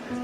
Ek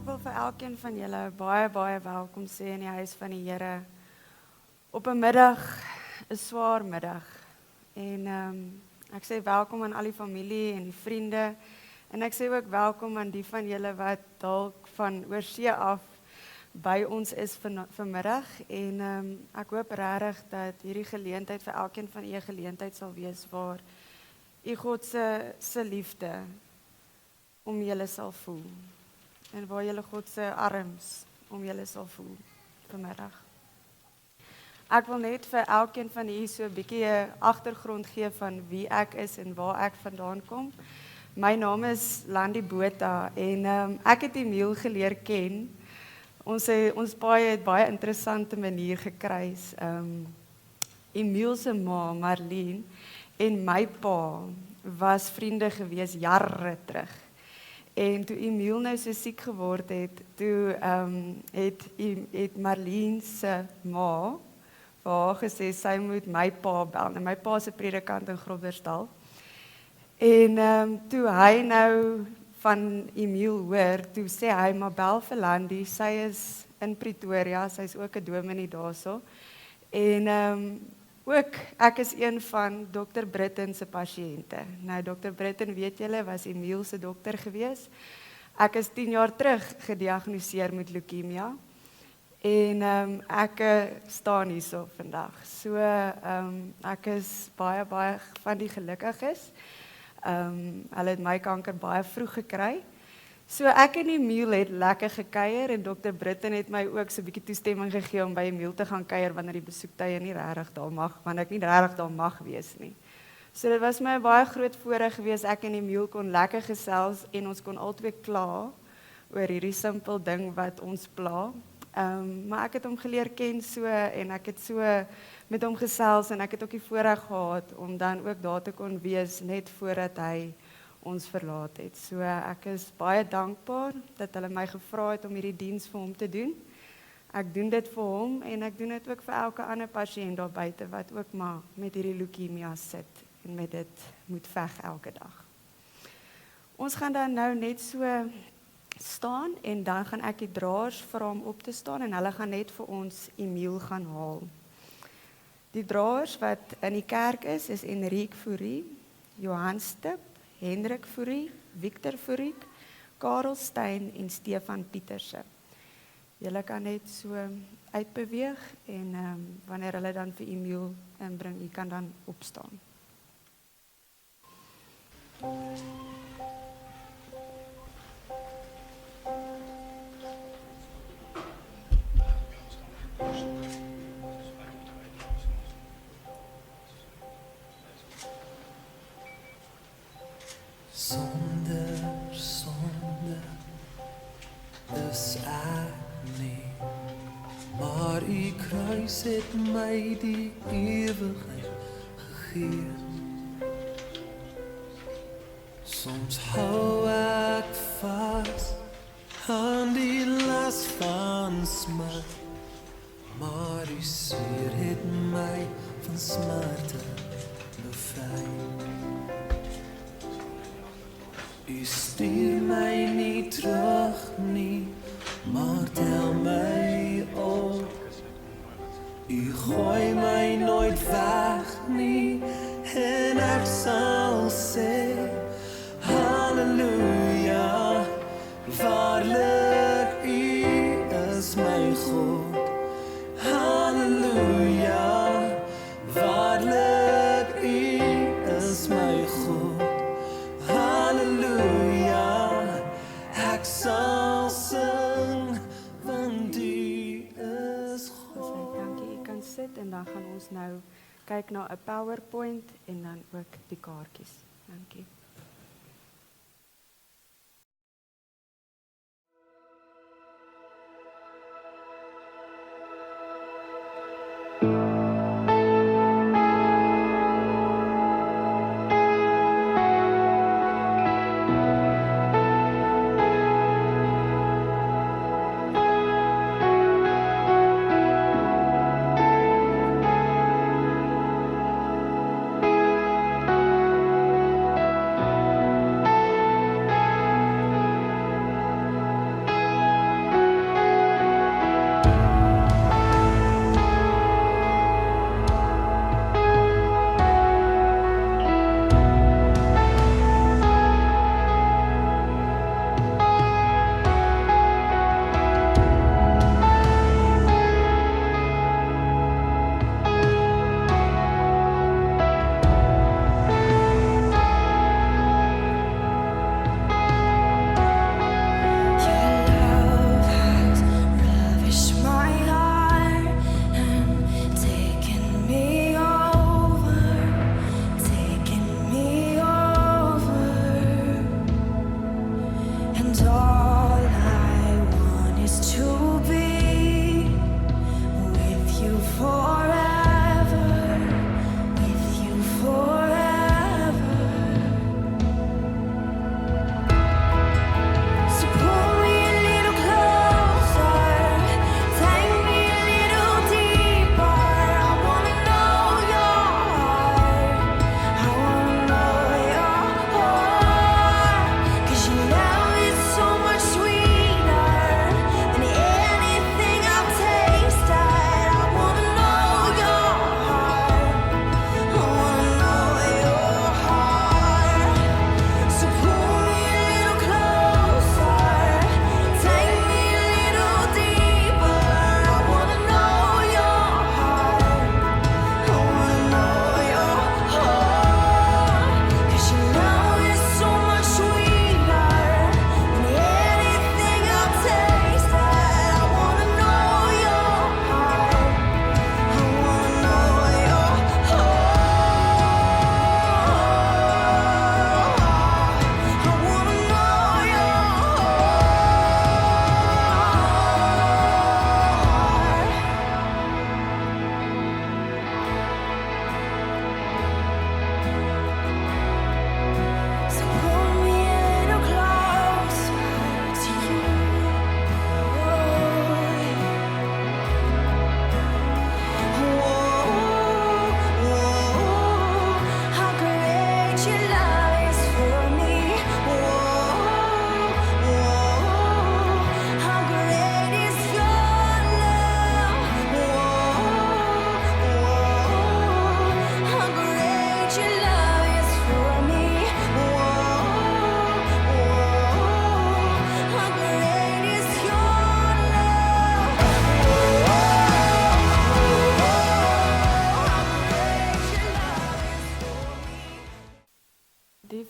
wil vir elkeen van julle baie welkom sê in die huis van die Here. Op 'n middag, 'n swaar middag. En ek sê welkom aan al die familie en die vriende. En ek sê ook welkom aan die van julle wat dalk van oorsee af by ons is vanmiddag. En ek hoop regtig dat hierdie geleentheid vir elkeen van julle 'n geleentheid sal wees waar u God se liefde om julle sal voel. En waar julle God se arms om julle sal voel vanmiddag. Ek wil net vir elkeen van julle so 'n bietjie 'n agtergrond gee van wie ek is en waar ek vandaan kom. My naam is Landi Botha en ek het Emile geleer ken. Ons paai het baie interessante manier gekry. Emile se ma, Marlene, en my pa was vriende gewees jare terug. En toe Emile nou so siek geword het, toe het Marlene se ma vir haar gesê sy moet my pa bel. En my pa se predikant in Groblersdal. En toe hy nou van Emile hoor, toe sê hy maar bel vir Landi, sy is in Pretoria, sy's ook 'n dominee daarso. En ook ek is een van Dr. Britten se pasiënte. Nou Dr. Britten, weet julle, was Emile se dokter gewees. Ek is 10 jaar terug gediagnoseer met leukemia. En ek staan hierso vandag. So ek is baie van die gelukkiges. Hulle het my kanker baie vroeg gekry. So ek en Emile het lekker gekuier en Dr. Britten het my ook so 'n bietjie toestemming gegee om by Emile te gaan kuier wanneer die besoektye nie regtig daar mag, wanneer ek nie regtig daar mag wees nie. So dit was my 'n baie groot voorreg geweest, ek en Emile kon lekker gesels en ons kon albei kla oor hierdie simpel ding wat ons pla. Maar ek het hom geleer ken so en ek het so met hom gesels en ek het ook die voorreg gehad om dan ook daar te kon wees net voordat hy ons verlaat het. So ek is baie dankbaar dat hulle my gevra het om hierdie diens vir hom te doen. Ek doen dit vir hom en ek doen dit ook vir elke ander pasiënt daar buite wat ook maar met hierdie leukemia sit en met dit moet veg elke dag. Ons gaan dan nou net so staan en dan gaan ek die draers vra om op te staan en hulle gaan net vir ons Emile gaan haal. Die draers wat in die kerk is Enrique Fourie, Johan Stip, Hendrik Fourie, Victor Fourie, Karel Stein en Stefan Pieterse. Julle kan net so uitbeweeg en wanneer hulle dan vir Emile inbring, jy kan dan opstaan. Sonde is ek nie, maar u kruis het my die ewigheid gegee. Soms hou ek vas aan die las van smart, maar u sweer het my van smarte bevry. gooi my nooit weg nie, en ek sal sê, Halleluja, waarlik U is my God. Halleluja, waarlik U is my God. Halleluja, ek sal sing, want U is God. Dankie, u kan sit en dan gaan ons nou kyk na 'n PowerPoint en dan ook die kaartjies. Dankie.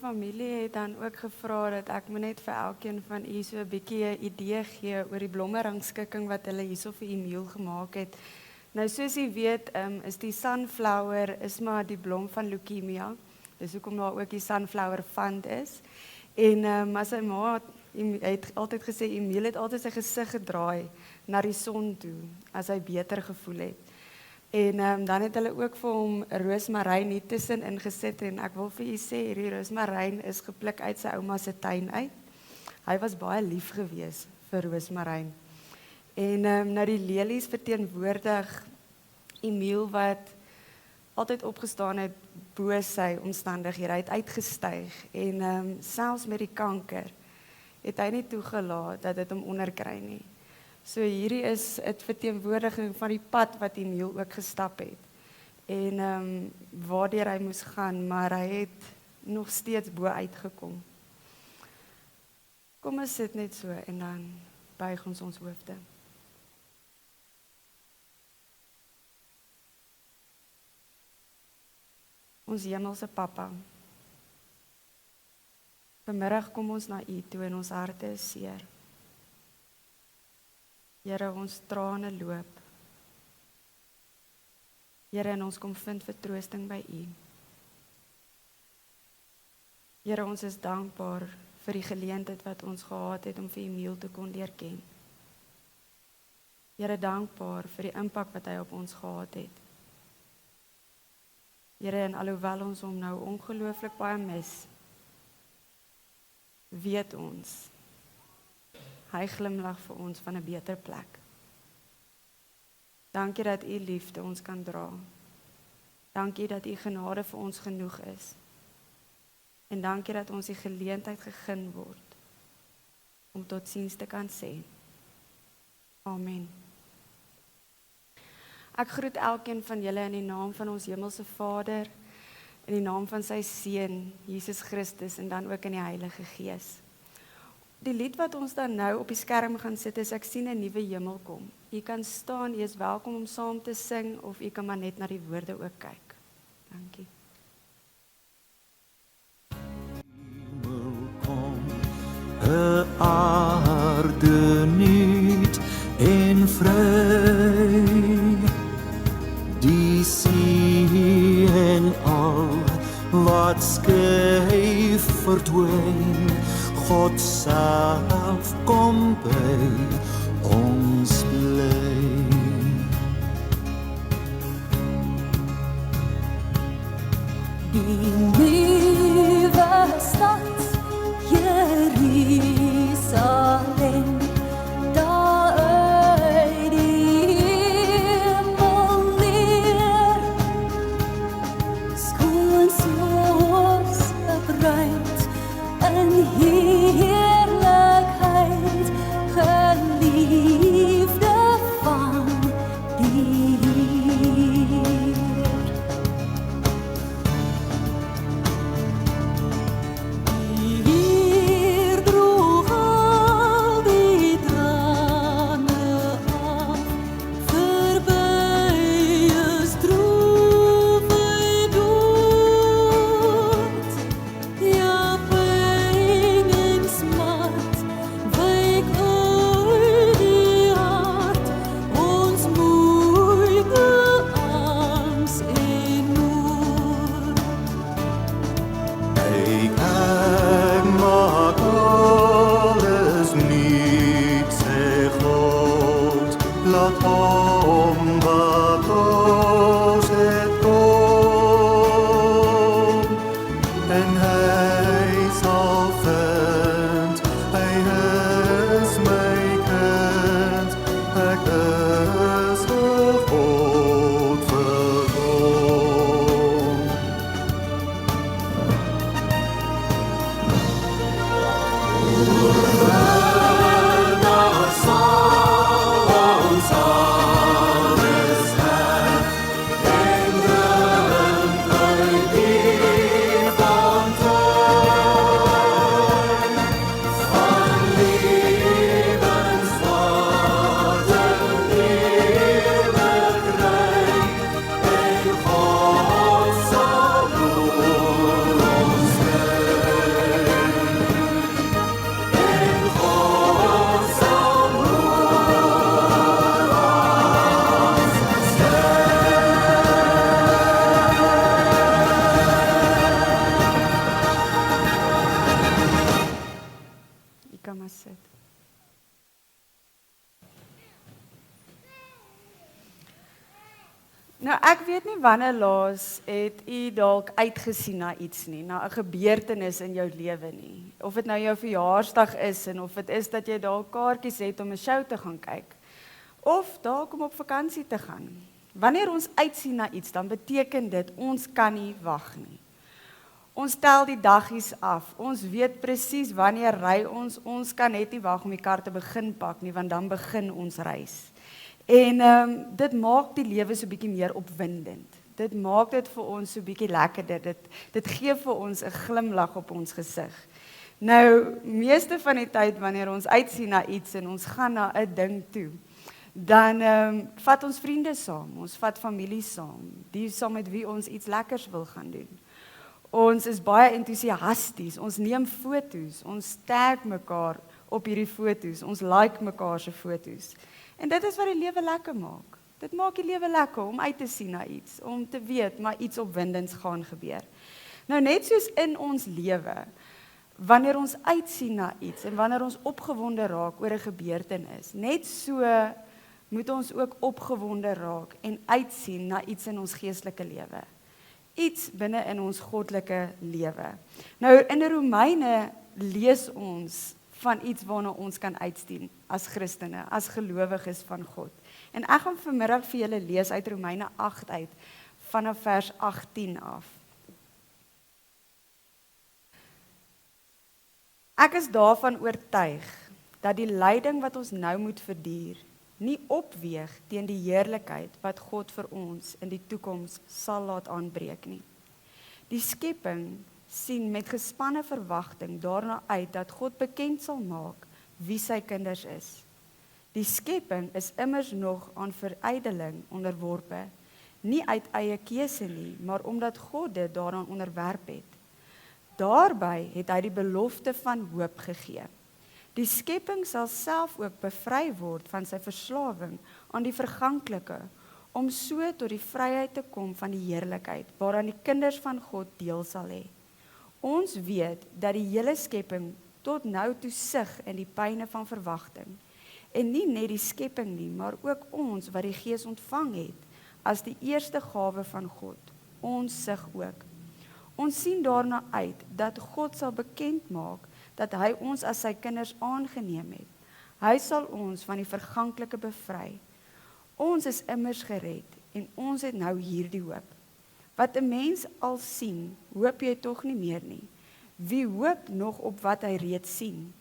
Familie het dan ook gevra dat ek moet net vir elkeen van u so 'n bietjie 'n idee gee oor die blommerangskikking wat hulle hierso vir Emile gemaak het. Nou soos u weet, is die sunflower is maar die blom van leukemia. Dis hoekom daar ook die sunflower fund is. En as sy ma het altyd gesê Emile het altyd sy gesig gedraai na die son toe as hy beter gevoel het. En dan het hulle ook vir hom roosmaryn hier tussen ingesit en ek wil vir u sê hierdie roosmaryn is gepluk uit sy ouma se tuin uit. Hy was baie lief gewees vir roosmaryn. En nou die lelies verteenwoordig Emile wat altyd opgestaan het bo sy omstandighede. Hy het uitgestyg en selfs met die kanker het hy nie toegelaat dat dit hom onderkry nie. So hierdie is 'n verteenwoordiging van die pad wat Emile ook gestap het. En waardeur hy moes gaan, maar hy het nog steeds bo uitgekom. Kom ons sit net so en dan buig ons hoofde. Ons hemelse Pappa, vanmiddag kom ons na U toe en ons harte is seer. Here, ons trane loop. Here, en ons kom vind vertroosting by U. Here, ons is dankbaar vir die geleentheid wat ons gehad het om vir Emile te kon leer ken. Here, dankbaar vir die impak wat hy op ons gehad het. Here, en alhoewel ons hom nou ongelooflik baie mis, weet ons, hy glimlag vir ons van 'n beter plek. Dankie dat U liefde ons kan dra. Dankie dat U genade vir ons genoeg is. En dankie dat ons die geleentheid gegee word om totsiens te kan sê. Amen. Ek groet elkeen van julle in die naam van ons hemelse Vader, in die naam van sy Seun, Jesus Christus, en dan ook in die Heilige Gees. Die lied wat ons dan nou op die skerm gaan sit is Ek sien 'n nuwe hemel kom. U kan staan, u is welkom om saam te sing, of u kan maar net na die woorde ook kyk. Dankie. Aarde nuut en vry, die see en al wat skei verdwyn, God self kom by ons bly. Die nuwe stad Jerusalem, daar uit die hemel neer, skoon soos 'n bruid in heerlikheid, geliefde van die Heer. Hier droeg al die trane af, verby is droeve dood. Ja, pyn en smart wyk uit die hart, ons moeite, angs en nood. Ek maak alles nuut, sê God, laat hom wat ons het kom, en hy sal vind, hy is my kind, ek is vir God vir hom. U kan maar sit. Nou, ek weet nie wanneer laas het u dalk uitgesien na iets nie, na 'n gebeurtenis in jou lewe nie. Of dit nou jou verjaarsdag is en of dit is dat jy dalk kaartjies het om 'n show te gaan kyk. Of dalk om op vakansie te gaan. Wanneer ons uitsien na iets, dan beteken dit ons kan nie wag nie. Ons tel die daggies af. Ons weet presies wanneer ry ons. Ons kan net nie wag om die kar te begin pak nie, want dan begin ons reis. En dit maak die lewe so bietjie meer opwindend. Dit maak dit vir ons so bietjie lekkerder. Dit gee vir ons 'n glimlag op ons gesig. Nou, meeste van die tyd wanneer ons uitsien na iets en ons gaan na 'n ding toe, dan vat ons vriende saam, ons vat familie saam, die saam met wie ons iets lekkers wil gaan doen. Ons is baie entoesiasties, ons neem foto's, ons tag mekaar op hierdie foto's, ons like mekaar se foto's. En dit is wat die lewe lekker maak. Dit maak die lewe lekker om uit te sien na iets, om te weet maar iets opwindends gaan gebeur. Nou net soos in ons lewe, wanneer ons uitsien na iets en wanneer ons opgewonde raak oor 'n gebeurtenis, net so moet ons ook opgewonde raak en uitsien na iets in ons geestelike lewe. Iets binne in ons goddelike lewe. Nou in Romeine lees ons van iets waarna ons kan uitsien as Christene, as gelowiges van God. En ek gaan vanmiddag vir julle lees uit Romeine 8 uit, vanaf vers 18 af. Ek is daarvan oortuig dat die lyding wat ons nou moet verduur, nie opweeg teen die heerlikheid wat God vir ons in die toekoms sal laat aanbreek nie. Die skepping sien met gespanne verwagting daarna uit dat God bekend sal maak wie sy kinders is. Die skepping is immers nog aan verydeling onderworpe, nie uit eie keuse nie, maar omdat God dit daaraan onderwerp het. Daarby het hy die belofte van hoop gegee. Die skepping sal self ook bevry word van sy verslawing aan die verganklike, om so tot die vryheid te kom van die heerlikheid, waaraan die kinders van God deel sal hê. Ons weet dat die hele skepping tot nou toe sug in die pyne van verwagting. En nie net die skepping nie, maar ook ons wat die Gees ontvang het, as die eerste gawe van God. Ons sug ook. Ons sien daarna uit dat God sal bekend maak dat hy ons as sy kinders aangeneem het. Hy sal ons van die verganklike bevry. Ons is immers gered en ons het nou hierdie hoop. Wat 'n mens al sien, hoop jy tog nie meer nie. Wie hoop nog op wat hy reeds sien?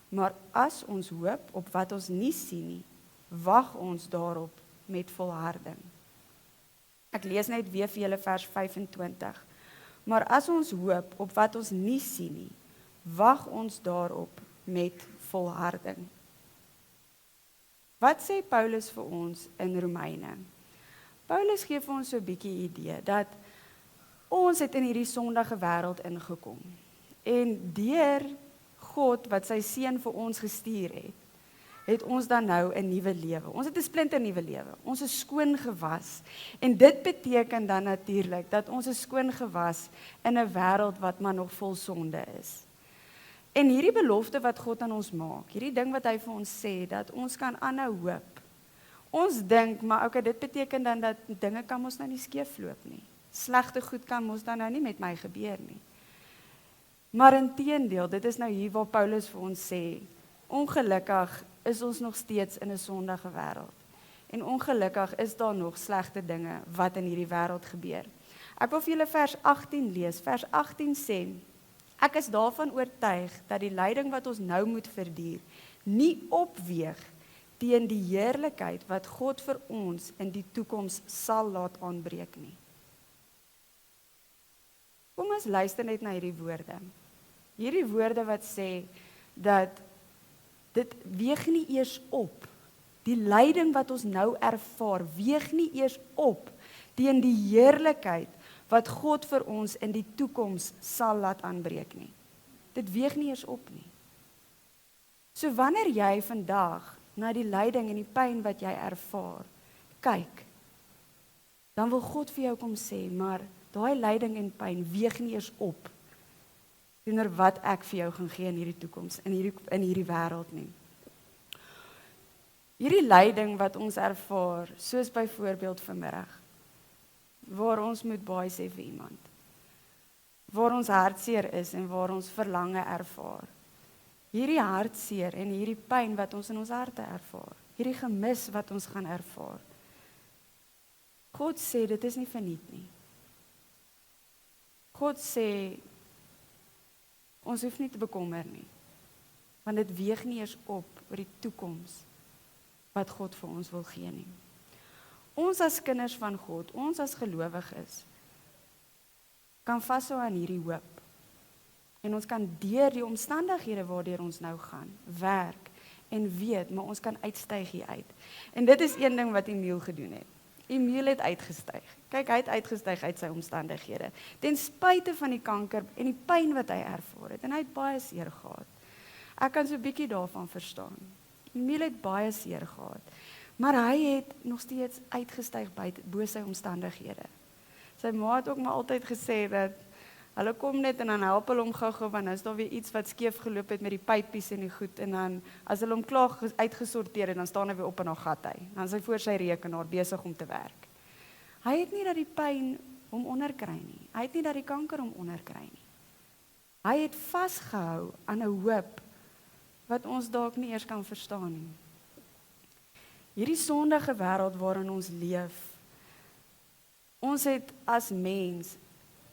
Maar as ons hoop op wat ons nie sien nie, wag ons daarop met volharding. Ek lees net weer vir julle vers 25. Maar as ons hoop op wat ons nie sien nie, wag ons daarop met volharding. Wat sê Paulus vir ons in Romeine? Paulus gee vir ons so 'n bietjie idee dat ons het in hierdie sondige wêreld ingekom. En deur God wat sy seun vir ons gestuur het ons dan nou 'n nuwe lewe. Ons het 'n splinter nuwe lewe. Ons is skoon gewas. En dit beteken dan natuurlik dat ons is skoon gewas in 'n wêreld wat maar nog vol sonde is. En hierdie belofte wat God aan ons maak, hierdie ding wat hy vir ons sê, dat ons kan aanhou hoop. Ons dink, maar okay, dit beteken dan dat dinge kan mos nou nie skeefloop nie. Slegte goed kan mos dan nou nie met my gebeur nie. Maar inteendeel, dit is nou hier waar Paulus vir ons sê, ongelukkig is ons nog steeds in 'n sondige wêreld. En ongelukkig is daar nog slegte dinge wat in hierdie wêreld gebeur. Ek wil vir julle vers 18 lees. Vers 18 sê, ek is daarvan oortuig dat die lyding wat ons nou moet verduur, nie opweeg teen die heerlikheid wat God vir ons in die toekoms sal laat aanbreek nie. Kom ons luister net na hierdie woorde. Hierdie woorde wat sê dat dit weeg nie eers op. Die lyding wat ons nou ervaar, weeg nie eers op teen die heerlikheid wat God vir ons in die toekoms sal laat aanbreek nie. Dit weeg nie eers op nie. So wanneer jy vandag na die lyding en die pyn wat jy ervaar, kyk, dan wil God vir jou kom sê, maar daai lyding en pyn weeg nie eers op teenoor wat ek vir jou gaan gee in hierdie toekoms, in hierdie wêreld nie. Hierdie lyding wat ons ervaar, soos byvoorbeeld vanmiddag, waar ons moet baie sê vir iemand, waar ons hartseer is en waar ons verlange ervaar. Hierdie hartseer en hierdie pyn wat ons in ons harte ervaar, hierdie gemis wat ons gaan ervaar. God sê dit is nie verniet nie. God sê Ons hoef nie te bekommer nie, want dit weeg nie eers op oor die toekoms wat God vir ons wil gee nie. Ons as kinders van God, ons as gelowiges, kan vashou aan hierdie hoop. En ons kan deur die omstandighede waardeur ons nou gaan, werk en weet, maar ons kan uitstyg hier uit. En dit is een ding wat Emile gedoen het. Emile het uitgestyg. Kyk, hy het uitgestyg uit sy omstandighede. Ten spyte van die kanker en die pyn wat hy ervaar het. En hy het baie seer gehad. Ek kan so 'n bietjie daarvan verstaan. Emile het baie seer gehad. Maar hy het nog steeds uitgestyg bo sy omstandighede. Sy ma het ook maar altyd gesê dat hulle kom net en dan help hulle hom gou-gou, want nou is daar weer iets wat skeef geloop het met die pypies en die goed, en dan, as hulle hom klaar uitgesorteer het, dan staan hy weer op en dan gat hy. Dan is hy voor sy rekenaar besig om te werk. Hy het nie dat die pyn hom onderkry nie. Hy het nie dat die kanker hom onderkry nie. Hy het vasgehou aan 'n hoop wat ons dalk nie eers kan verstaan nie. Hierdie sondige wêreld waarin ons leef, ons het as mens,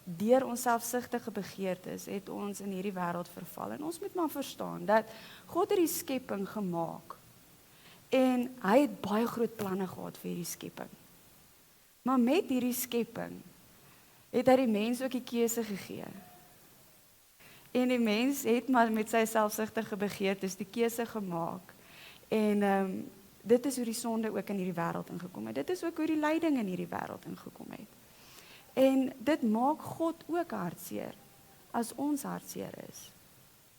deur ons selfsugtige begeertes, het ons in hierdie wêreld verval. En ons moet maar verstaan dat God het die skepping gemaak. En hy het baie groot planne gehad vir hierdie skepping. Maar met hierdie skepping het hy die mens ook die keuse gegee. En die mens het maar met sy selfsugtige begeertes die keuse gemaak. En dit is hoe die sonde ook in hierdie wêreld ingekom het. Dit is ook hoe die lyding in hierdie wêreld ingekom het. En dit maak God ook hartseer, as ons hartseer is.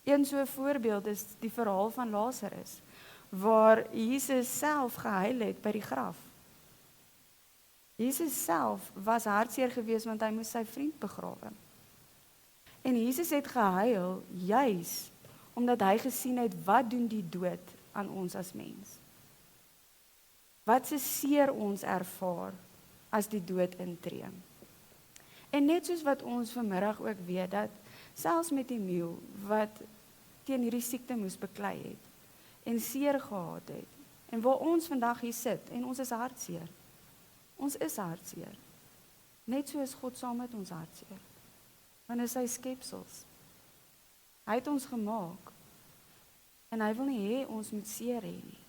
Een so 'n voorbeeld is die verhaal van Lazarus, waar Jesus self gehuil het by die graf. Jesus self was hartseer geweest, want hy moes sy vriend begrawe. En Jesus het gehuil, juis, omdat hy gesien het, wat doen die dood aan ons as mens? Wat se seer ons ervaar, as die dood intree? En net soos wat ons vanmiddag ook weet, dat selfs met Emile, wat teen hierdie siekte moes beklei het, en seer gehad het, en waar ons vandag hier sit, en ons is hartseer. Ons is hartseer. Net so is God saam met ons hartseer. Want is sy skepsels. Hy het ons gemaak, en hy wil nie hê ons moet seer hê nie.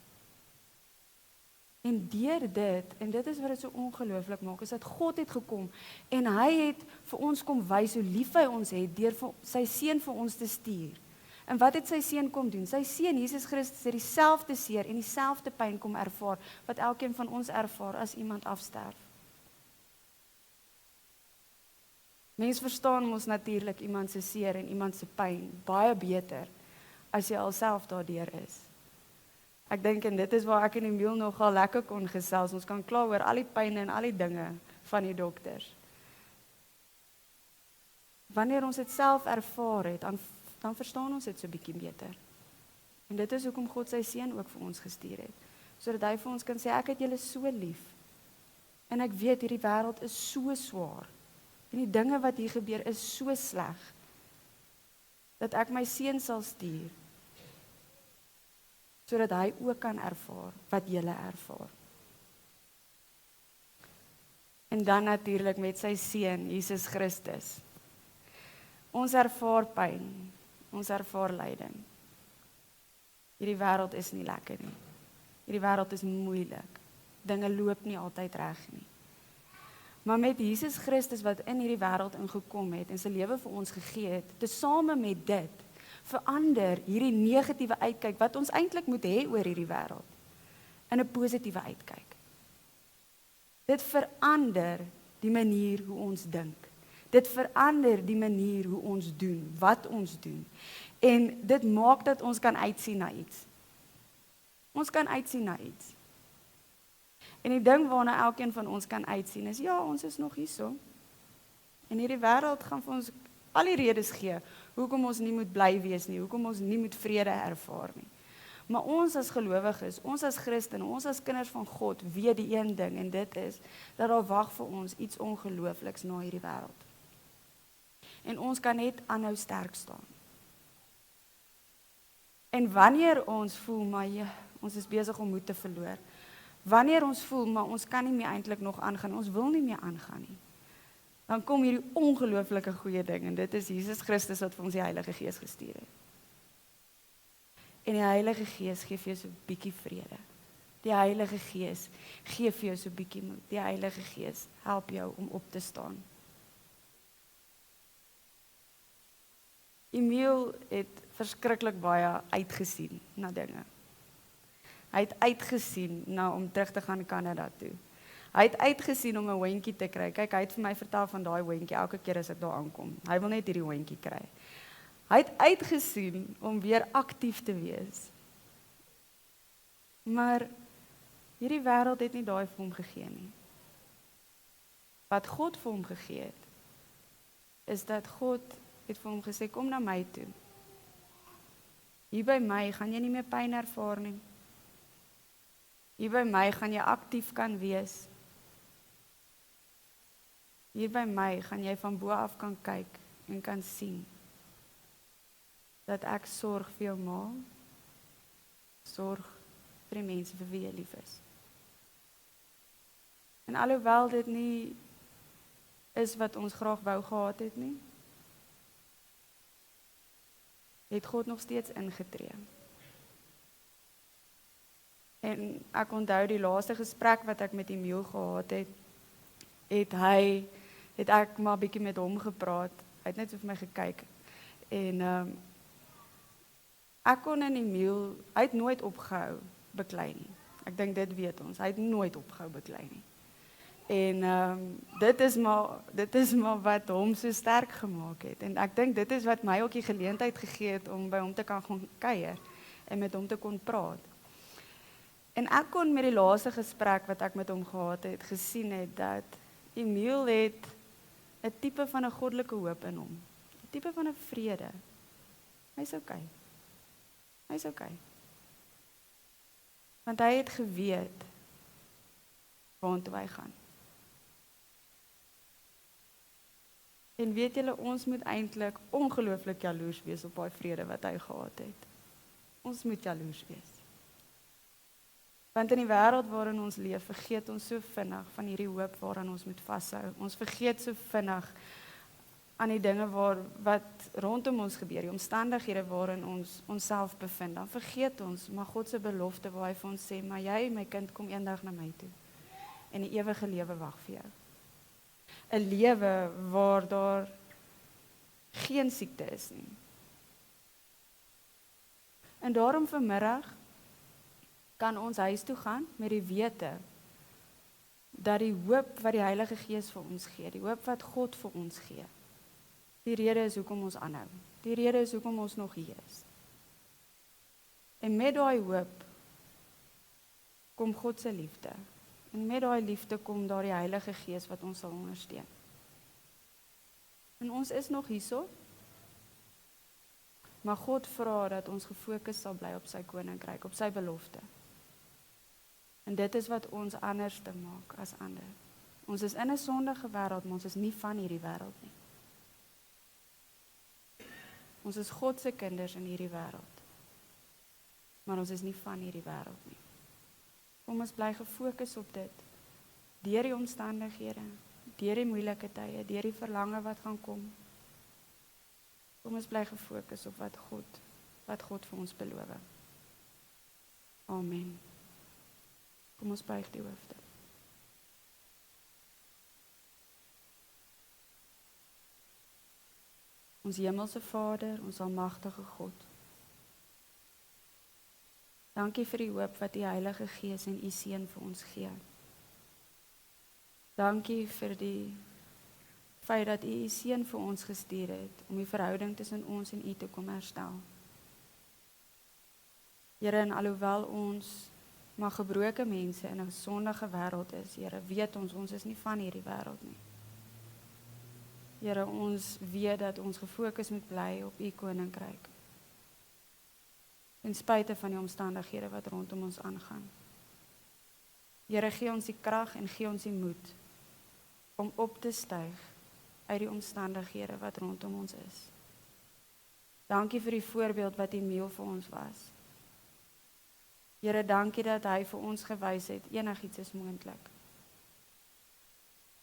En deur dit, en dit is wat dit so ongelooflik maak, is dat God het gekom, en hy het vir ons kom wys hoe lief hy ons het, deur sy seun vir ons te stuur. En wat het sy seun kom doen? Sy seun, Jesus Christus, het dieselfde seer en dieselfde pyn kom ervaar, wat elkeen van ons ervaar as iemand afsterf. Mens verstaan mos natuurlik iemand se seer en iemand se pyn baie beter, as jy alself daardeur is. Ek dink, en dit is waar ek en Emile nogal lekker kon gesels, ons kan kla oor al die pyn en al die dinge van die dokters. Wanneer ons dit self ervaar het, dan verstaan ons dit so bietjie beter. En dit is hoekom God sy seun ook vir ons gestuur het, sodat hy vir ons kan sê, ek het julle so lief, en ek weet hierdie wêreld is so swaar, en die dinge wat hier gebeur is so sleg, dat ek my seun sal stuur, sodat hy ook kan ervaar wat julle ervaar. En dan natuurlik met sy seun, Jesus Christus. Ons ervaar pyn, ons ervaar lyding. Hierdie wêreld is nie lekker nie. Hierdie wêreld is moeilik. Dinge loop nie altyd reg nie. Maar met Jesus Christus wat in hierdie wêreld ingekom het en sy lewe vir ons gegee het, tesame met dit, verander hierdie negatiewe uitkyk wat ons eintlik moet hê oor hierdie wêreld in 'n positiewe uitkyk. Dit verander die manier hoe ons dink. Dit verander die manier hoe ons doen, wat ons doen. En dit maak dat ons kan uitsien na iets. Ons kan uitsien na iets. En die ding waarna elkeen van ons kan uitsien is, ja, ons is nog hierso. En hierdie wêreld gaan vir ons al die redes gee, hoekom ons nie moet bly wees nie, hoekom ons nie moet vrede ervaar nie. Maar ons as gelowiges, ons as Christene, ons as kinders van God, weet die een ding, en dit is, dat daar wag vir ons iets ongeloofliks na hierdie wêreld. En ons kan net aanhou sterk staan. En wanneer ons voel, maar ja, ons is besig om moed te verloor, wanneer ons voel, maar ons kan nie meer eintlik nog aangaan, ons wil nie meer aangaan nie, dan kom hierdie ongelooflike goeie ding, en dit is Jesus Christus wat vir ons die Heilige Gees gestuur het. En die Heilige Gees gee vir jou so 'n bietjie vrede. Die Heilige Gees gee vir jou so 'n bietjie moed. Die Heilige Gees help jou om op te staan. Emile het verskriklik baie uitgesien na dinge. Hy het uitgesien na om terug te gaan Kanada toe. Hy het uitgesien om 'n hondjie te kry. Kyk, hy het vir my vertel van daai hondjie elke keer as ek daar aankom. Hy wil net hierdie hondjie kry. Hy het uitgesien om weer aktief te wees. Maar hierdie wêreld het nie daai vir hom gegee nie. Wat God vir hom gegee het, is dat God het vir hom gesê, kom na my toe. Hier by my gaan jy nie meer pyn ervaar nie. Hier by my gaan jy aktief kan wees. Hier by my gaan jy van bo af kan kyk en kan sien dat ek sorg vir jou ma, sorg vir die mense vir wie jy lief is. En alhoewel dit nie is wat ons graag wou gehad het nie, het God nog steeds ingetree. En ek onthou die laaste gesprek wat ek met Emile gehad het, het ek maar bietjie met hom gepraat. Hy het net so vir my gekyk. En ek kon in Emile, hy het nooit opgehou beklei nie. Ek dink dit weet ons. Hy het nooit opgehou beklei nie. En dit is maar wat hom so sterk gemaak het. En ek dink dit is wat my ook die geleentheid gegee het om by hom te kan gaan kuier en met hom te kon praat. En ek kon met die laaste gesprek wat ek met hom gehad het, gesien het dat Emile het 'n tipe van 'n goddelike hoop in hom. 'n Tipe van 'n vrede. Hy's okay. Hy's okay. Want hy het geweet waartoe hy gaan. En weet julle, ons moet eintlik ongelooflik jaloers wees op daai vrede wat hy gehad het. Ons moet jaloers wees. Want in die wêreld waarin ons leef, vergeet ons so vinnig van hierdie hoop waaraan ons moet vashou. Ons vergeet so vinnig aan die dinge wat rondom ons gebeur, die omstandighede waarin ons onsself bevind. Dan vergeet ons, maar God se belofte waar hy vir ons sê, maar jy, my kind, kom eendag na my toe. En die ewige lewe wag vir jou. 'n Lewe waar daar geen siekte is nie. En daarom vanmiddag kan ons huis toe gaan met die wete dat die hoop wat die Heilige Gees vir ons gee, die hoop wat God vir ons gee, die rede is hoekom ons aanhou. Die rede is hoekom ons nog hier is. En met daai hoop kom God se liefde. En met daai liefde kom daar die Heilige Gees wat ons sal ondersteun. En ons is nog hierso. Maar God vra dat ons gefokus sal bly op sy koninkryk, op sy belofte. En dit is wat ons anders te maak as ander. Ons is in 'n sondige wêreld, maar ons is nie van hierdie wêreld nie. Ons is God se kinders in hierdie wêreld. Maar ons is nie van hierdie wêreld nie. Kom ons bly gefokus op dit. Deur die omstandighede, deur die moeilike tye, deur die verlange wat gaan kom. Kom ons bly gefokus op wat God vir ons beloof. Amen. Kom ons buig die hoofde. Ons hemelse Vader, ons almagtige God. Dankie vir die hoop wat die Heilige Gees en u Seun vir ons gee. Dankie vir die feit dat u Seun vir ons gestuur het om die verhouding tussen ons en u te kom herstel. Here, en alhoewel ons maar gebroke mense in 'n sondige wêreld is, Here, weet ons is nie van hierdie wêreld nie. Here, ons weet dat ons gefokus moet bly op u koninkryk. In spite van die omstandighede wat rondom ons aangaan. Here, gee ons die krag en gee ons die moed om op te styg uit die omstandighede wat rondom ons is. Dankie vir die voorbeeld wat Emile vir ons was. Here, dankie dat hy vir ons gewys het enigiets is moontlik.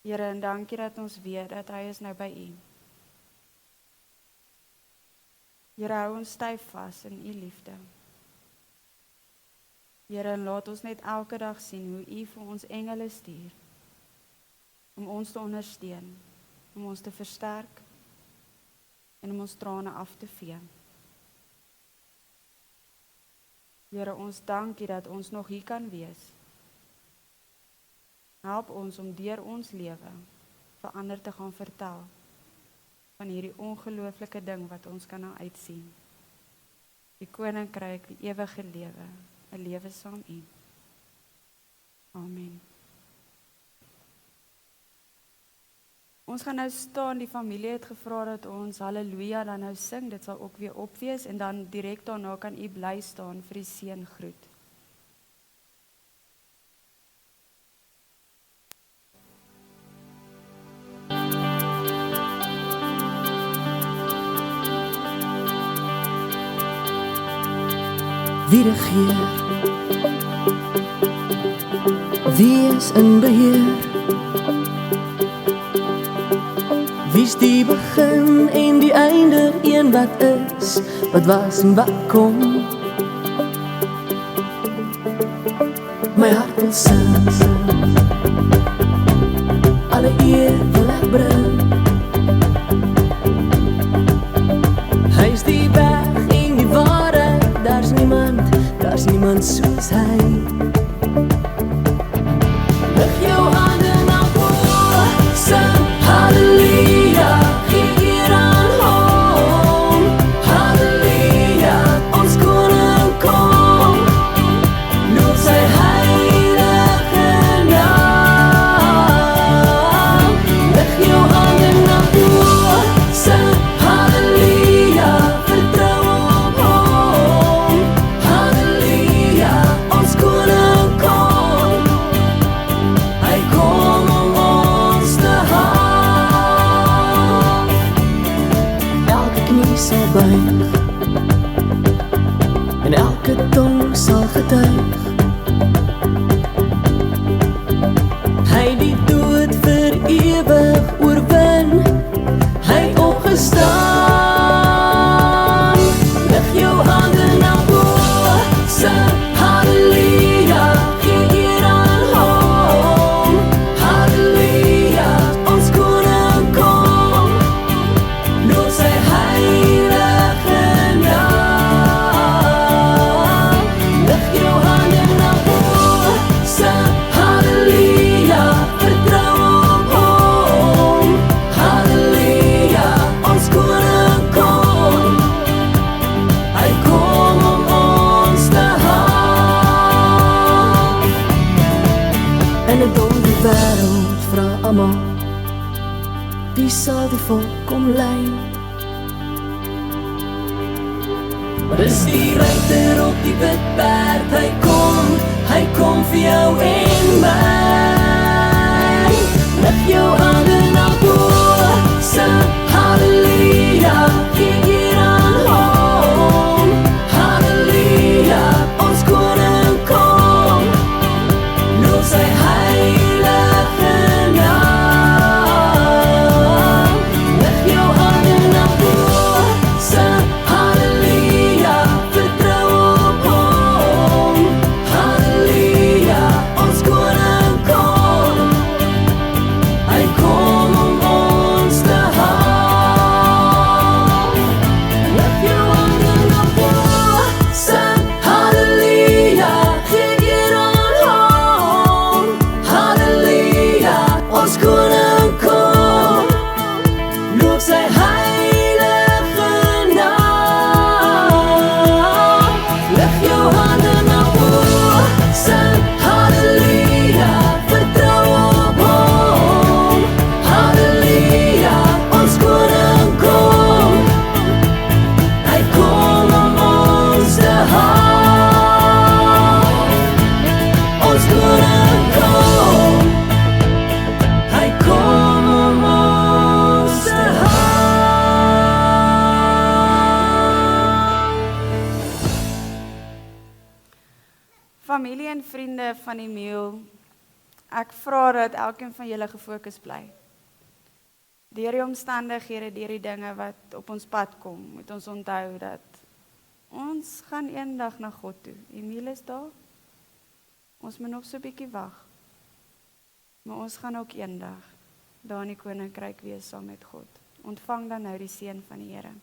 Here, en dankie dat ons weet dat hy is nou by U. Here, hou ons styf vas in U liefde. Here, en laat ons net elke dag sien hoe U vir ons engele stuur, om ons te ondersteun, om ons te versterk, en om ons trane af te vee. Here, ons dankie dat ons nog hier kan wees. Help ons om deur ons lewe vir ander te gaan vertel van hierdie ongelooflike ding wat ons kan nou uitsien. Die koninkryk, die ewige lewe, 'n lewe saam U. Amen. Ons gaan nou staan, die familie het gevra dat ons Halleluja dan nou sing, dit sal ook weer opwees, en dan direk daarna kan U bly staan vir die seëngroet. Wie regeer, wie is in beheer, wie is die begin en die einde, een wat is, wat was en wat kom. My hart wil sing, alle eer wil ek bring. Hy is die weg en die waarheid, daar's niemand soos hy. Lig jou hande na bo, sing halleluja, gee eer aan hom. Halleluja, ons koning kom, loof sy heilige naam. Lig jou hande na bo, sing halleluja, vertrou op hom. Halleluja, ons koning kom, hy kom om ons te haal. Elke knie sal buig en elke tong sal getuig, hy die dood vir ewig oorwin, hy het opgestaan. Lig jou hande na bo, sing halleluja, gee eer aan hom. Halleluja, ons koning kom, loof sy heilige naam. Lig jou hande na bo, sing halleluja, vertrou op hom. Halleluja, ons koning kom, hy kom om ons te haal. En 'n donker wêreld vra almal, wie sal die volk kom lei? Dis die ruiter op die wit perd, hy kom vir jou en my. Lig jou hande na bo, sing halleluja, gee eer aan hom. Halleluja, ons koning kom, loof sy heilige naam. Lig jou hande na bo, sing halleluja, vertrou op hom. Halleluja, ons koning kom, hy kom om ons te haal. Lig jou hande na bo, sing halleluja, gee eer aan hom. Halleluja, ons koning kom, loof sy heilige naam. Lig jou hande na bo, sing halleluja, vertrou op hom. Halleluja, ons koning kom, hy kom om ons te haal. Ons koning kom, hy kom om ons te haal. Familie en vriende van Emile Ek vra dat elkeen van julle gefokus bly. Deur die omstandighede, deur die dinge wat op ons pad kom, moet ons onthou dat ons gaan eendag na God toe. Emile is daar. Ons moet nog so 'n bietjie wag. Maar ons gaan ook eendag daar in die koninkryk wees saam met God. Ontvang dan nou die seën van die Here.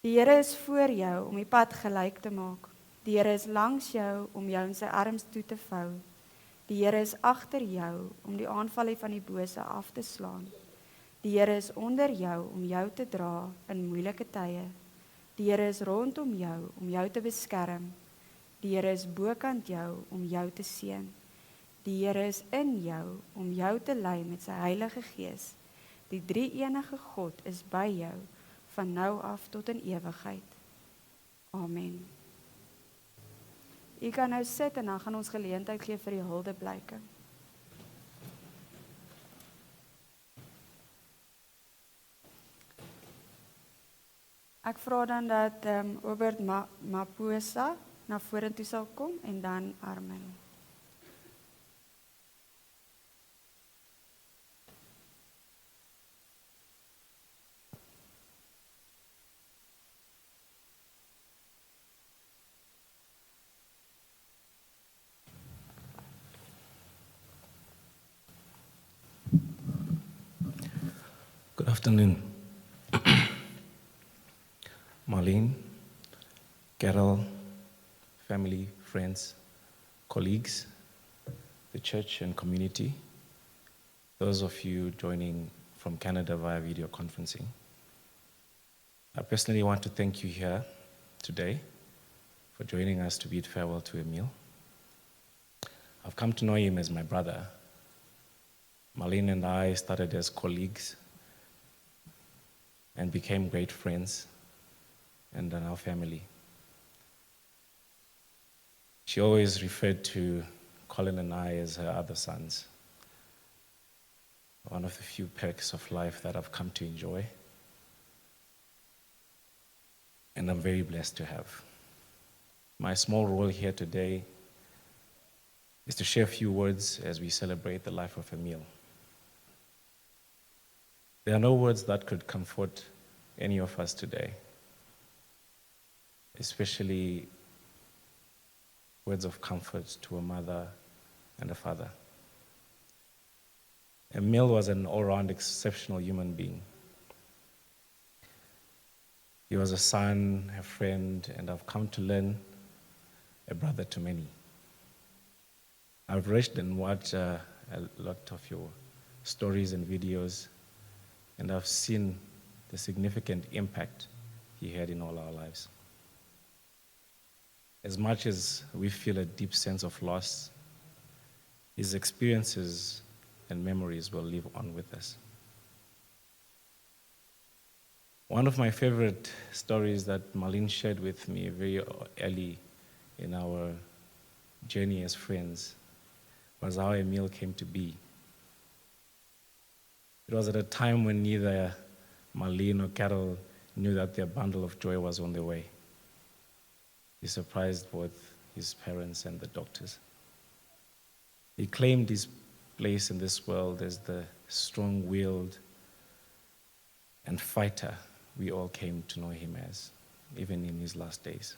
Die Here is voor jou om die pad gelyk te maak. Die Here is langs jou om jou in sy arms toe te vou. Die Here is agter jou om die aanvalle van die bose af te slaan. Die Here is onder jou om jou te dra in moeilike tye. Die Here is rondom jou om jou te beskerm. Die Here is bokant jou om jou te seën. Die Here is in jou om jou te lei met sy Heilige Gees. Die drie-enige God is by jou van nou af tot in ewigheid. Amen. U kan nou sit en dan gaan ons geleentheid gee vir die huldeblyke. Ek vra dan dat Obert Maposa na vorentoe sal kom en dan Armin. Good afternoon. Marlene, Carol, family, friends, colleagues, the church and community, those of you joining from Canada via video conferencing. I personally want to thank you here today for joining us to bid farewell to Emile. I've come to know him as my brother. Marlene and I started as colleagues and became great friends and are now family. She always referred to Colin and I as her other sons. One of the few perks of life that I've come to enjoy, and I'm very blessed to have. My small role here today is to share a few words as we celebrate the life of Emile. There are no words that could comfort any of us today, especially words of comfort to a mother and a father. Emile was an all-round exceptional human being. He was a son, a friend, and I've come to learn a brother to many. I've read and watched a lot of your stories and videos, and I've seen the significant impact he had in all our lives. As much as we feel a deep sense of loss, his experiences and memories will live on with us. One of my favorite stories that Marlene shared with me very early in our journey as friends was how Emile came to be. It was at a time when neither Marlene or Carol knew that their bundle of joy was on the way. He surprised both his parents and the doctors. He claimed his place in this world as the strong-willed and fighter we all came to know him as, even in his last days.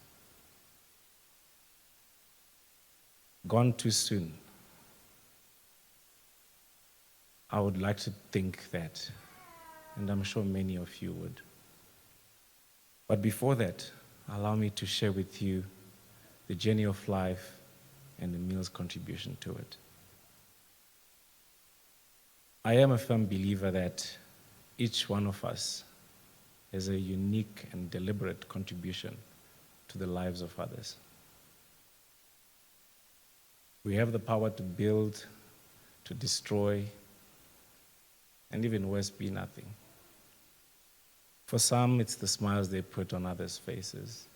Gone too soon. I would like to think that, and I'm sure many of you would. But before that, allow me to share with you the journey of life and Emile's contribution to it. I am a firm believer that each one of us has a unique and deliberate contribution to the lives of others. We have the power to build, to destroy, and even worse, be nothing. For some, it's the smiles they put on others' faces.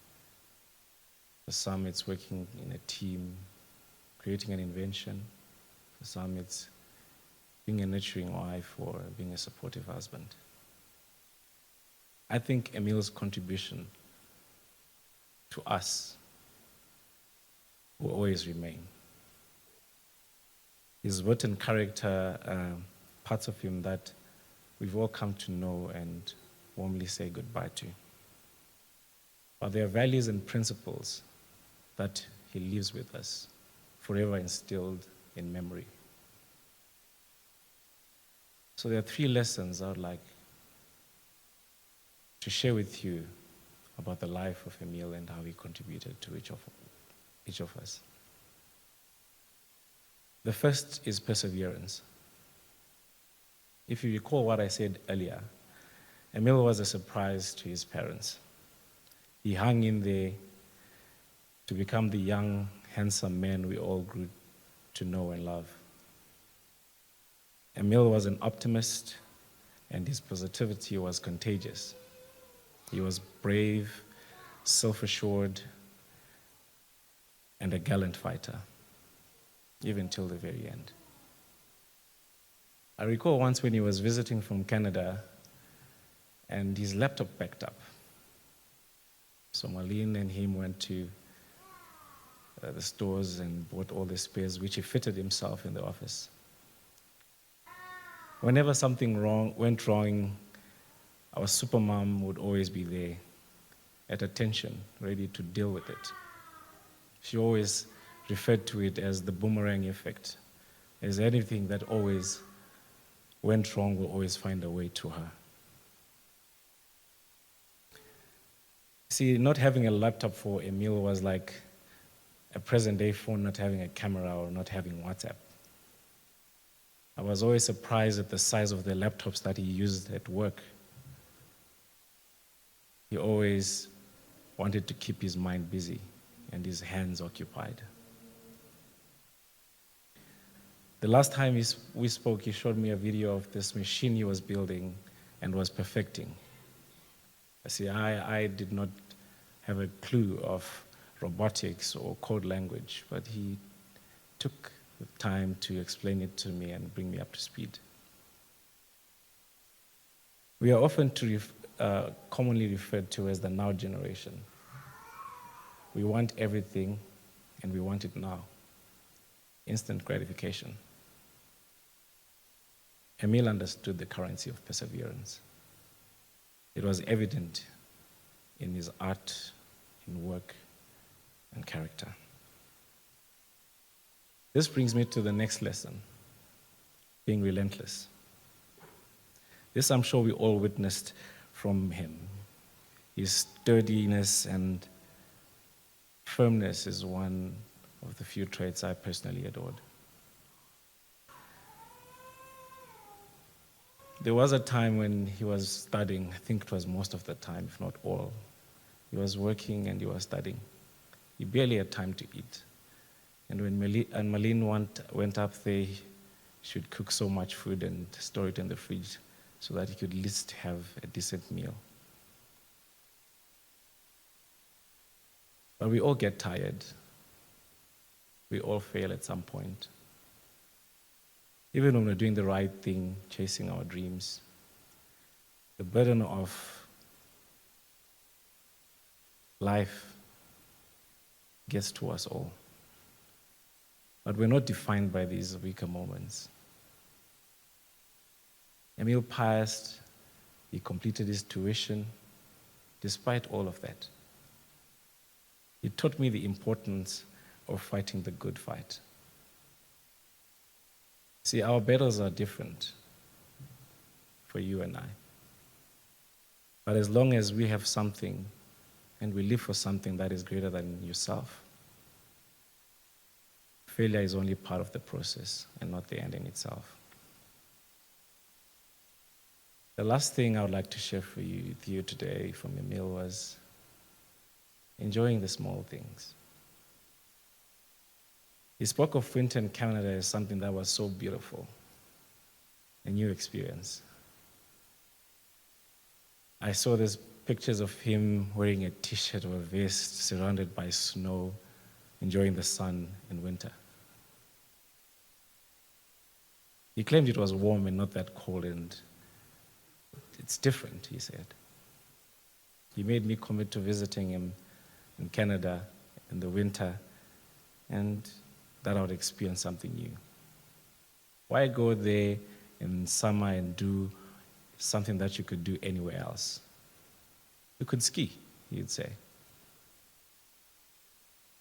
For some, it's working in a team, creating an invention. For some, it's being a nurturing wife or being a supportive husband. I think Emile's contribution to us will always remain. His wit and character are parts of him that we've all come to know and warmly say goodbye to. But there are values and principles that he lives with us, forever instilled in memory. So there are 3 lessons I would like to share with you about the life of Emile and how he contributed to each of us. The first is perseverance. If you recall what I said earlier, Emile was a surprise to his parents. He hung in there to become the young, handsome man we all grew to know and love. Emile was an optimist, and his positivity was contagious. He was brave, self-assured, and a gallant fighter, even till the very end. I recall once when he was visiting from Canada, and his laptop backed up. So Marlene and him went to the stores and bought all the spares, which he fitted himself in the office. Whenever something went wrong, our supermom would always be there, at attention, ready to deal with it. She always referred to it as the boomerang effect, as anything that always went wrong will always find a way to her. See, not having a laptop for Emile was like a present-day phone not having a camera or not having WhatsApp. I was always surprised at the size of the laptops that he used at work. He always wanted to keep his mind busy and his hands occupied. The last time we spoke, he showed me a video of this machine he was building and was perfecting. See, I did not have a clue of robotics or code language, but he took the time to explain it to me and bring me up to speed. We are often commonly referred to as the now generation. We want everything, and we want it now. Instant gratification. Emile understood the currency of perseverance. It was evident in his art, in work, and character. This brings me to the next lesson, being relentless. This I'm sure we all witnessed from him. His sturdiness and firmness is one of the few traits I personally adored. There was a time when he was studying, I think it was most of the time, if not all. He was working and he was studying. He barely had time to eat. And when Marlene went up there, she would cook so much food and store it in the fridge so that he could at least have a decent meal. But we all get tired. We all fail at some point. Even when we're doing the right thing, chasing our dreams, the burden of life gets to us all. But we're not defined by these weaker moments. Emile passed, he completed his tuition, despite all of that. He taught me the importance of fighting the good fight. See, our battles are different for you and I. But as long as we have something and we live for something that is greater than yourself, failure is only part of the process and not the end in itself. The last thing I would like to share with you today from Emile was enjoying the small things. He spoke of winter in Canada as something that was so beautiful, a new experience. I saw these pictures of him wearing a t-shirt or a vest surrounded by snow, enjoying the sun in winter. He claimed it was warm and not that cold, and it's different, he said. He made me commit to visiting him in Canada in the winter, and that I would experience something new. Why go there in summer and do something that you could do anywhere else? You could ski, he'd say.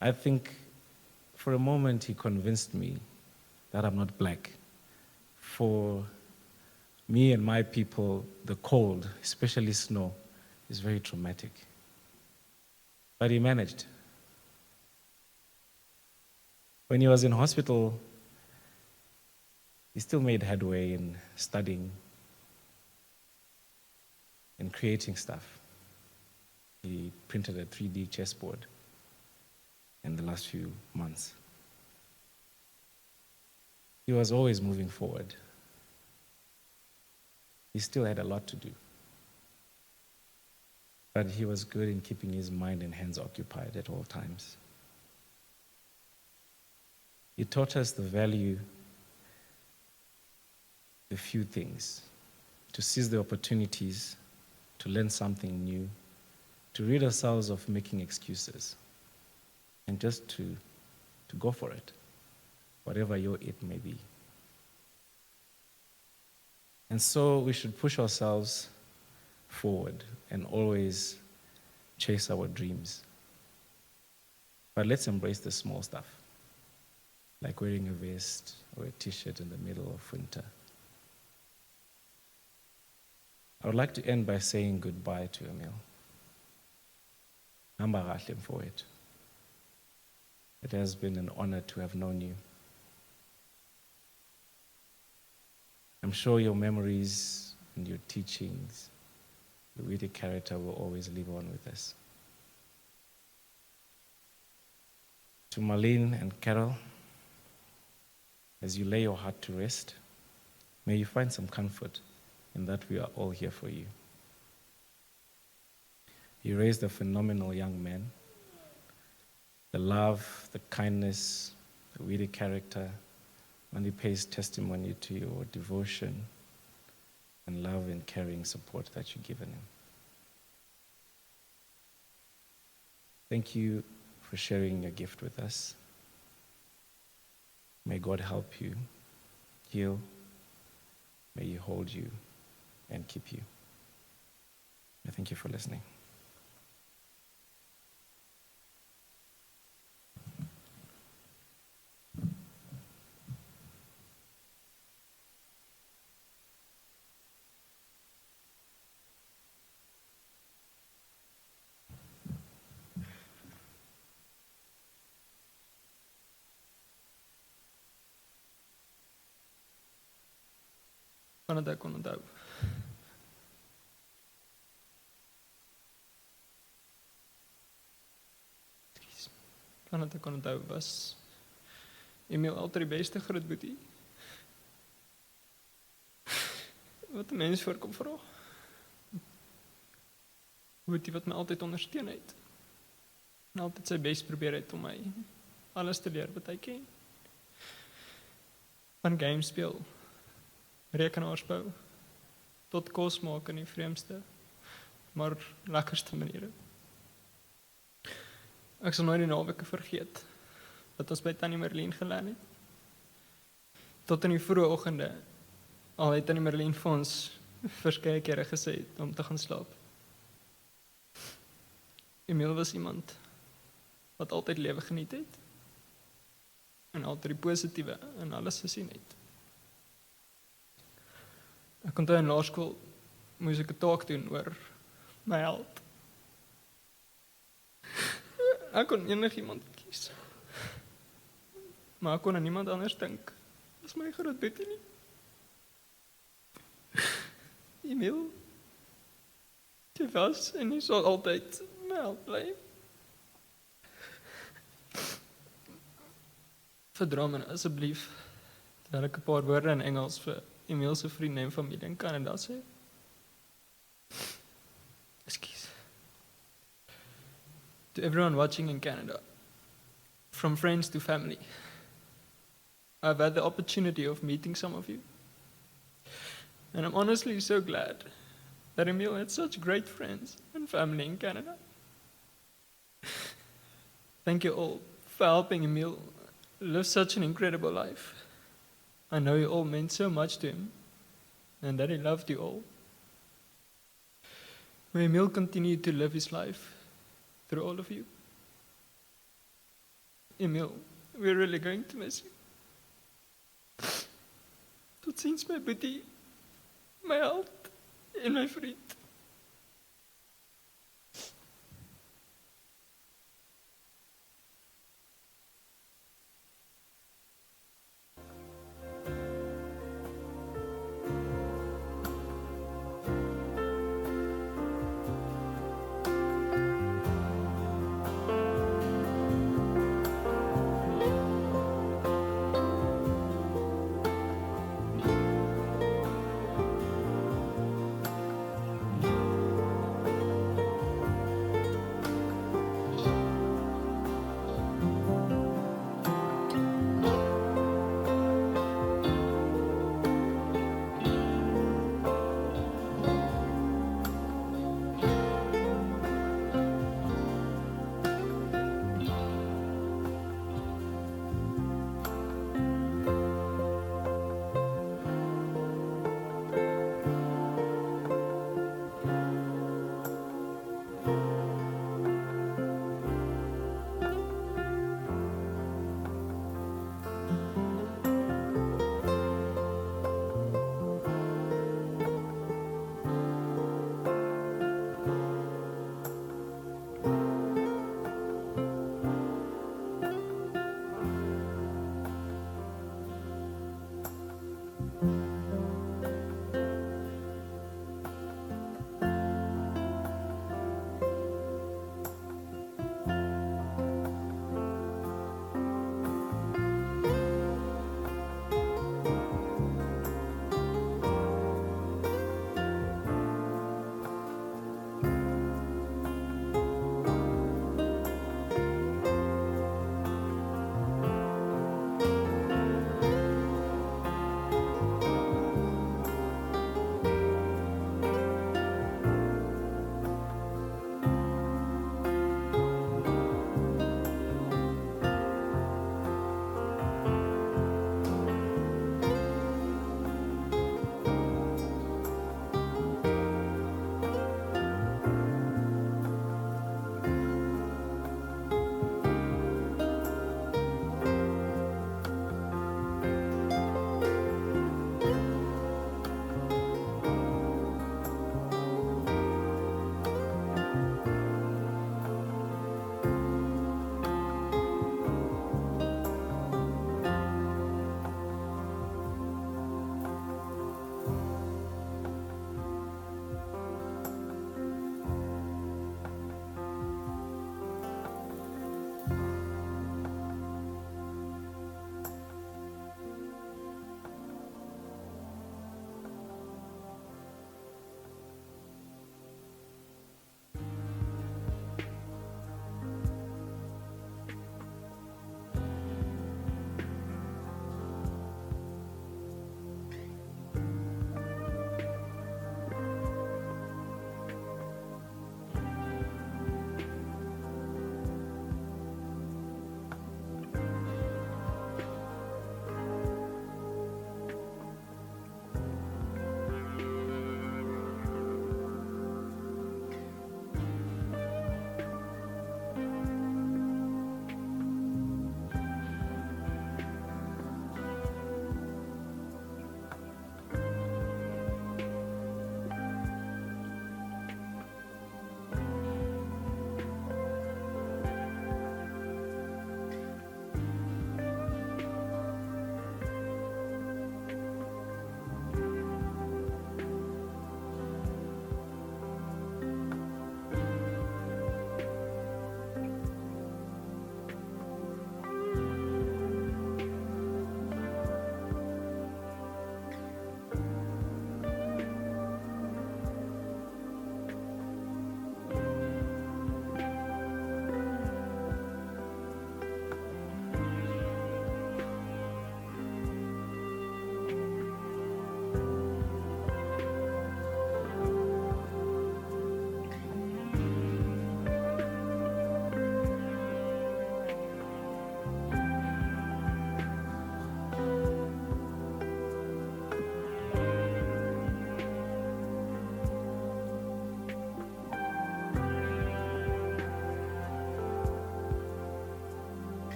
I think for a moment he convinced me that I'm not black. For me and my people, the cold, especially snow, is very traumatic. But he managed. When he was in hospital, he still made headway in studying and creating stuff. He printed a 3D chessboard in the last few months. He was always moving forward. He still had a lot to do. But he was good in keeping his mind and hands occupied at all times. He taught us the value, the few things, to seize the opportunities, to learn something new, to rid ourselves of making excuses, and just to go for it, whatever your it may be. And so we should push ourselves forward and always chase our dreams. But let's embrace the small stuff, like wearing a vest or a t-shirt in the middle of winter. I would like to end by saying goodbye to Emile. Hamba kahle mfowethu. It has been an honor to have known you. I'm sure your memories and your teachings, your witty character will always live on with us. To Marlene and Carol, as you lay your heart to rest, may you find some comfort in that we are all here for you. You raised a phenomenal young man. The love, the kindness, the witty character only pays testimony to your devotion and love and caring support that you've given him. Thank you for sharing your gift with us. May God help you, heal. May He hold you and keep you. I thank you for listening. Vandat ek kon onthou. Vandat ek kon onthou was Emile altyd die beste grootboetie. Wat 'n mens voorkom vra. Boetie wat my altyd ondersteun het. En altyd sy bes probeer het om my alles te leer wat hy ken. Van games speel, rekenaarsbou, tot kos maak in die vreemdste, maar lekkerste maniere. Ek sal nooit die naweke vergeet, wat ons by Tannie Marlene geleer het. Tot in die vroeë oggende, al het Tannie Marlene vir ons verskeie kere gesê om te gaan slaap. Emile was iemand wat altyd lewe geniet het, en altyd die positiewe in alles gesien het. Ek onthou in laerskool moes ek 'n taak doen oor my held. Ek kon enigiemand kies. Maar ek kon aan niemand anders dink as my grootboetie nie. Emile, jy was en jy sal altyd my held bly. Verdra my asseblief dat ek 'n paar woorde in Engels vir Emile se vriende en familie in Canada sê. Excuse. To everyone watching in Canada, from friends to family, I've had the opportunity of meeting some of you. And I'm honestly so glad that Emile had such great friends and family in Canada. Thank you all for helping Emile live such an incredible life. I know you all meant so much to him and that he loved you all. May Emile continue to live his life through all of you. Emile, we're really going to miss you. Tot ziens my boetie, my held en my vriend.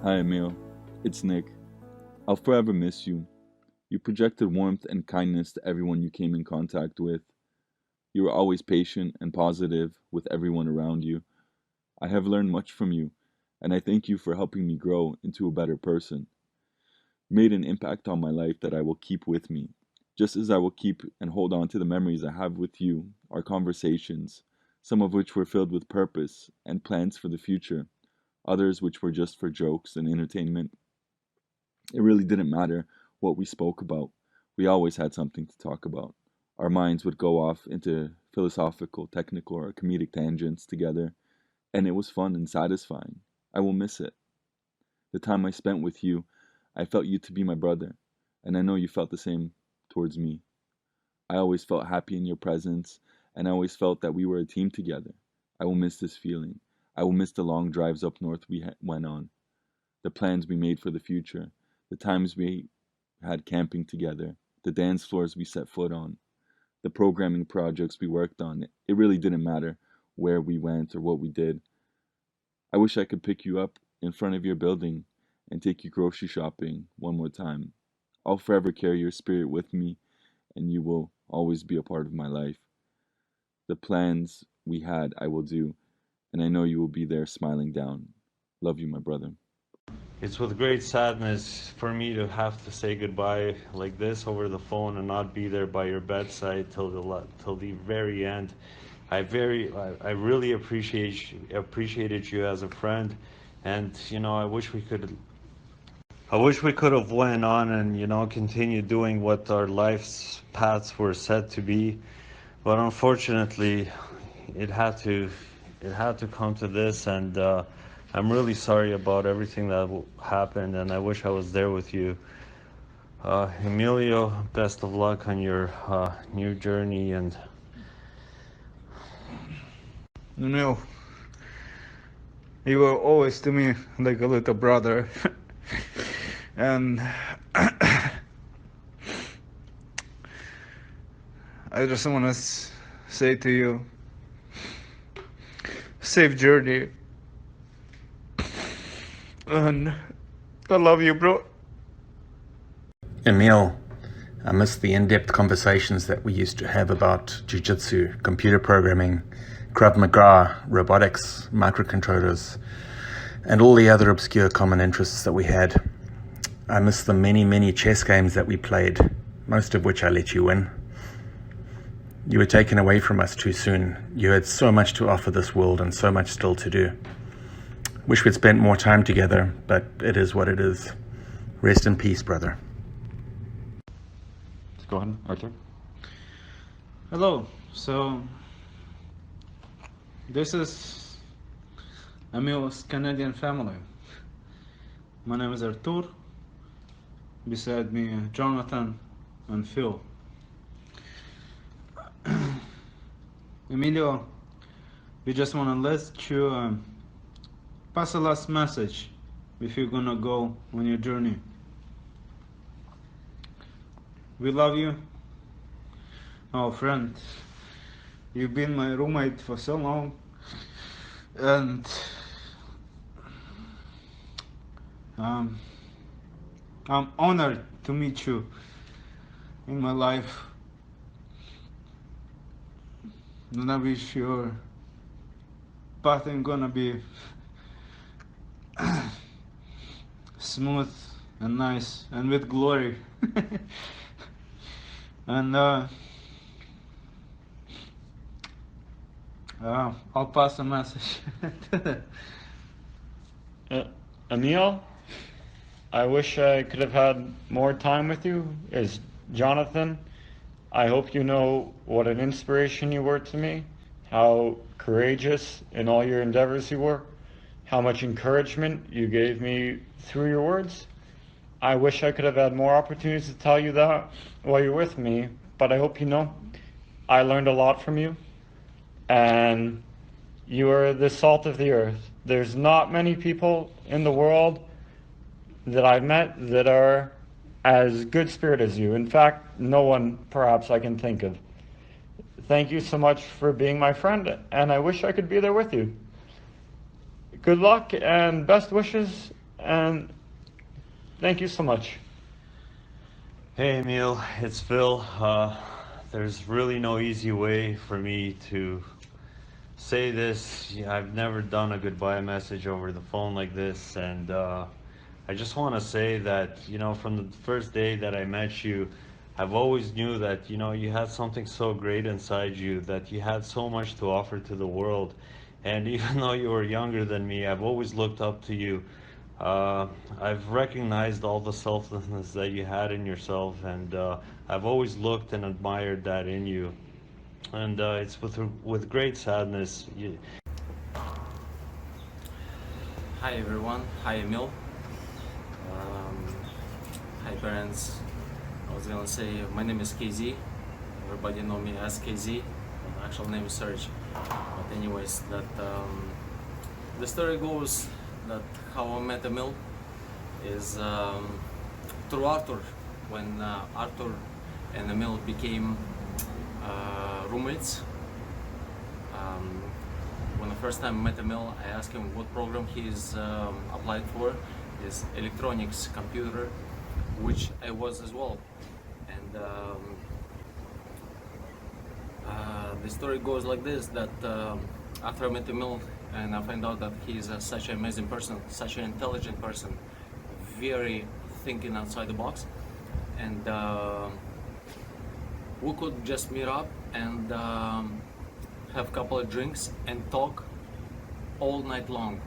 Hi, Emile. It's Nick. I'll forever miss you. You projected warmth and kindness to everyone you came in contact with. You were always patient and positive with everyone around you. I have learned much from you, and I thank you for helping me grow into a better person. You made an impact on my life that I will keep with me, just as I will keep and hold on to the memories I have with you, our conversations, some of which were filled with purpose and plans for the future, others which were just for jokes and entertainment. It really didn't matter what we spoke about. We always had something to talk about. Our minds would go off into philosophical, technical, or comedic tangents together, and it was fun and satisfying. I will miss it. The time I spent with you, I felt you to be my brother, and I know you felt the same towards me. I always felt happy in your presence, and I always felt that we were a team together. I will miss this feeling. I will miss the long drives up north we went on, the plans we made for the future, the times we had camping together, the dance floors we set foot on, the programming projects we worked on. It really didn't matter where we went or what we did. I wish I could pick you up in front of your building and take you grocery shopping one more time. I'll forever carry your spirit with me, and you will always be a part of my life. The plans we had, I will do, and I know you will be there smiling down. Love you, my brother. It's with great sadness for me to have to say goodbye like this over the phone and not be there by your bedside till the very end. I really appreciated you as a friend, and I wish we could have went on and continue doing what our life's paths were set to be, but unfortunately, it had to come to this, and I'm really sorry about everything that happened, and I wish I was there with you. Emilio, best of luck on your new journey, and No, you were always to me like a little brother. And I just want to say to you, safe journey. And I love you, bro. Emile, I miss the in-depth conversations that we used to have about jiu-jitsu, computer programming, Krav Maga, robotics, microcontrollers, and all the other obscure common interests that we had. I miss the many, many chess games that we played, most of which I let you win. You were taken away from us too soon. You had so much to offer this world and so much still to do. Wish we'd spent more time together, but it is what it is. Rest in peace, brother. Go ahead, Arthur. Hello. So, this is Emile's Canadian family. My name is Arthur. Beside me, Jonathan and Phil. Emilio, we just want to let you pass a last message if you're gonna go on your journey. We love you, our friend. You've been my roommate for so long, and I'm honored to meet you in my life. And I wish your path is gonna be smooth and nice and with glory. And I'll pass the message. Emile, I wish I could have had more time with you. As Jonathan, I hope you know what an inspiration you were to me, how courageous in all your endeavors you were, how much encouragement you gave me through your words. I wish I could have had more opportunities to tell you that while you're with me, but I hope you know I learned a lot from you, and you are the salt of the earth. There's not many people in the world that I've met that are as good spirit as you. In fact, no one perhaps I can think of. Thank you so much for being my friend, and I wish I could be there with you. Good luck and best wishes And thank you so much. Hey Emile, it's Phil. There's really no easy way for me to say this. I've never done a goodbye message over the phone like this, and I just want to say that, from the first day that I met you, I've always knew that, you had something so great inside you, that you had so much to offer to the world. And even though you were younger than me, I've always looked up to you. I've recognized all the selflessness that you had in yourself, and I've always looked and admired that in you. And it's with great sadness. Hi everyone, hi Emil. Hi parents. I was gonna say my name is KZ. Everybody know me as KZ. My actual name is Serge. But anyways, the story goes that how I met Emil is through Arthur. When Arthur and Emil became roommates. When the first time I met Emil, I asked him what program he's applied for. Is electronics, computer, which I was as well. And the story goes like this: that after I met Emil and I find out that he's such an amazing person, such an intelligent person, very thinking outside the box, and we could just meet up and have a couple of drinks and talk all night long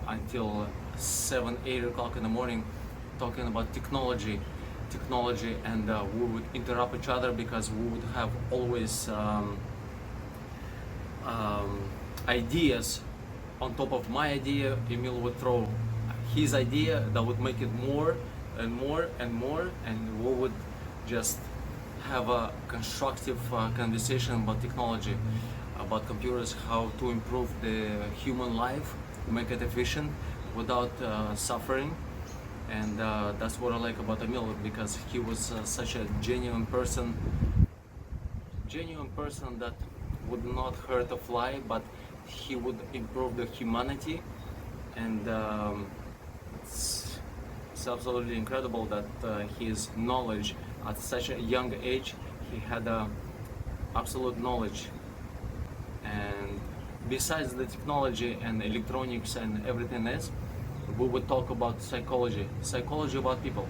until 7-8 o'clock in the morning, talking about technology, and we would interrupt each other because we would have always ideas on top of my idea. Emil would throw his idea that would make it more and more and more, and we would just have a constructive conversation about technology, about computers, how to improve the human life, make it efficient without suffering. And that's what I like about Emil, because he was such a genuine person that would not hurt a fly, but he would improve the humanity. And it's absolutely incredible that his knowledge at such a young age, he had absolute knowledge. And besides the technology and electronics and everything else, we would talk about psychology about people.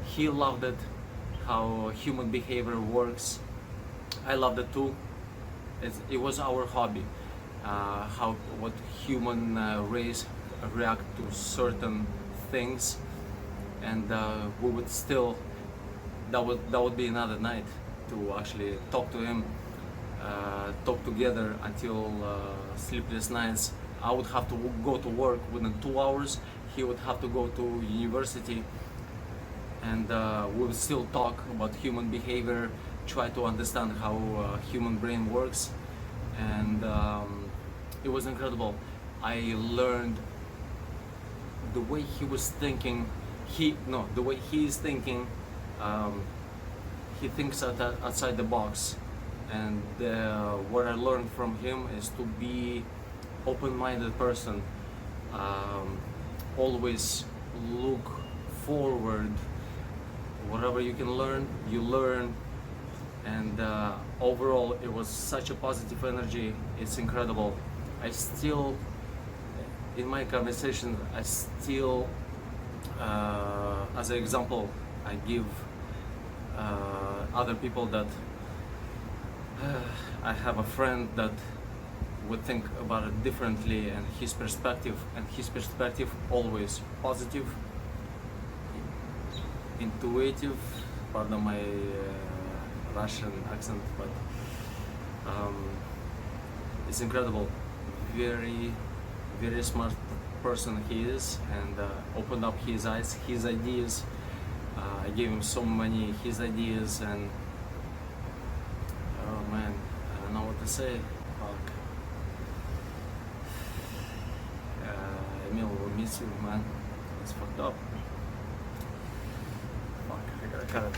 He loved it, how human behavior works. I loved it too. It was our hobby, what human race react to certain things, and we would still. That would be another night to actually talk to him, talk together until sleepless nights. I would have to go to work within 2 hours. He would have to go to university, and we would still talk about human behavior, try to understand how human brain works, and it was incredible. I learned the way he was thinking. The way he is thinking. He thinks outside the box, and what I learned from him is to be open-minded person. Always look forward. Whatever you can learn, you learn. And overall, it was such a positive energy. It's incredible. I still, in my conversation, as an example, I give other people that I have a friend that would think about it differently, and his perspective always positive, intuitive, pardon my Russian accent, but it's incredible. Very, very smart person he is, and opened up his eyes, his ideas. I gave him so many his ideas, and oh man, I don't know what to say. Fuck. Emil, we miss you, man. It's fucked up. Fuck, I gotta cut it.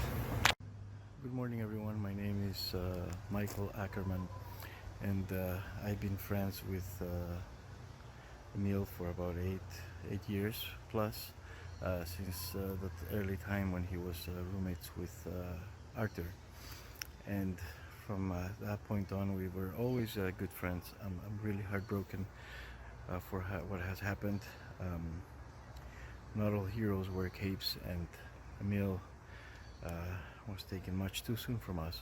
Good morning, everyone. My name is Michael Ackerman, and I've been friends with Emile for about eight years plus, since that early time when he was roommates with Arthur. And from that point on, we were always good friends. I'm really heartbroken for what has happened. Not all heroes wear capes, and Emile was taken much too soon from us.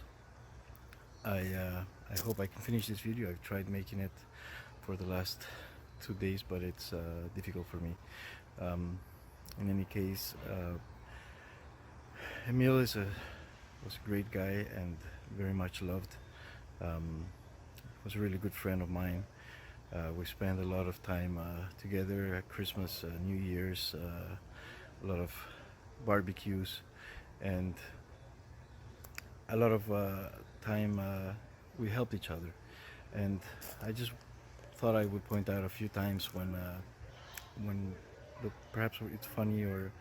I hope I can finish this video. I've tried making it for the last 2 days, but it's difficult for me. In any case, Emile was a great guy and very much loved. Was a really good friend of mine. We spent a lot of time together at Christmas, New Year's, a lot of barbecues, and a lot of time we helped each other. And I just thought I would point out a few times when perhaps it's funny or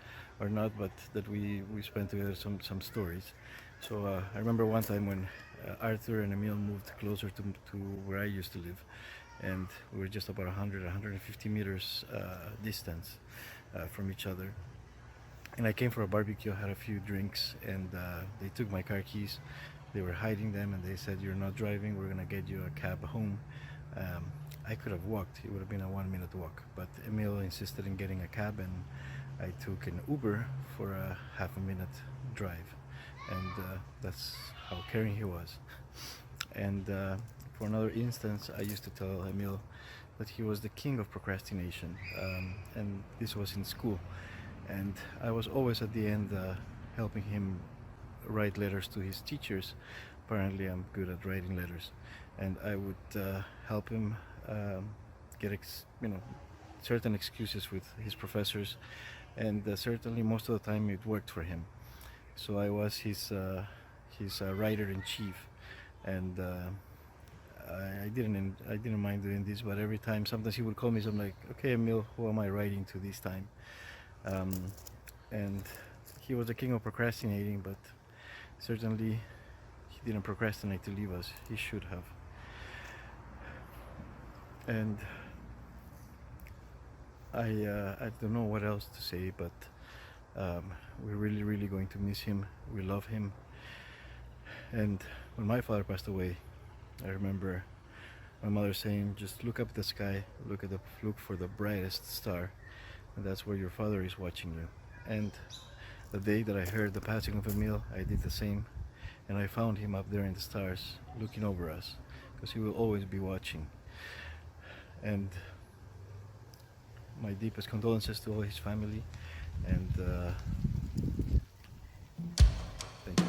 not, but that we spent together some stories. So I remember one time when Arthur and Emile moved closer to where I used to live, and we were just about 150 meters distance from each other. And I came for a barbecue, had a few drinks, and they took my car keys. They were hiding them, and they said, "You're not driving, we're gonna get you a cab home." I could have walked, it would have been a 1 minute walk, but Emile insisted in getting a cab, and I took an Uber for a half a minute drive. And that's how caring he was. And for another instance, I used to tell Emile that he was the king of procrastination, and this was in school. And I was always at the end helping him write letters to his teachers. Apparently I'm good at writing letters, and I would help him get certain excuses with his professors, and certainly most of the time it worked for him. So I was his writer-in-chief, and I didn't mind doing this. But every time, sometimes he would call me, so I'm like, "Okay, Emile, who am I writing to this time?" And he was the king of procrastinating, but certainly he didn't procrastinate to leave us. He should have. And I don't know what else to say, but we're really going to miss him. We love him. And when my father passed away, I remember my mother saying, "Just look up at the sky, look for the brightest star, and that's where your father is watching you." And the day that I heard the passing of Emile, I did the same, and I found him up there in the stars looking over us, because he will always be watching. And my deepest condolences to all his family, and thank you.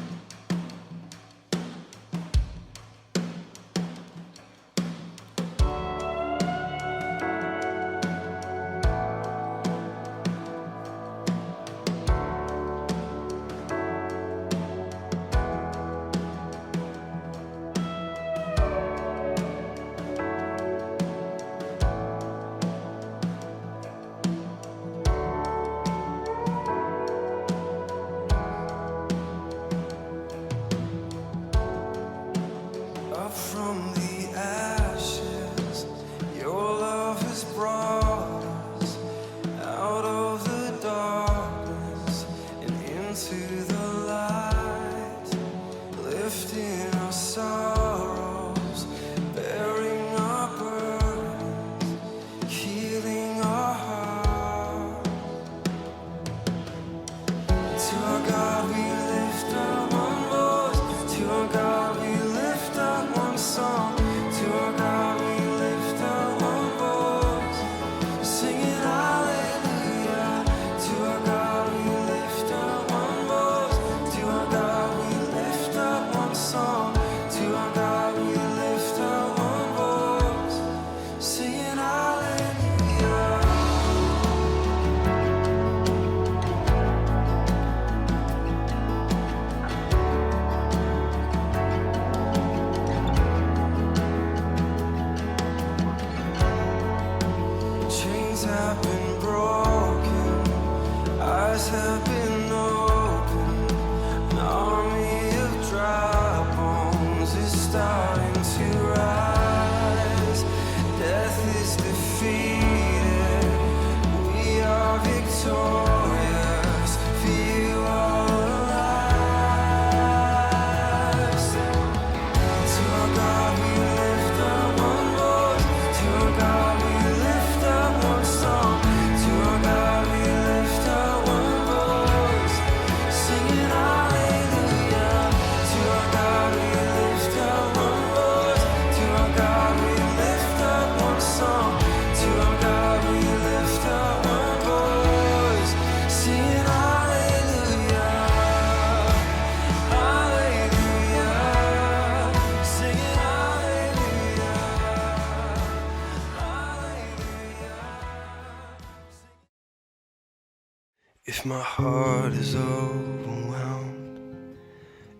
If my heart is overwhelmed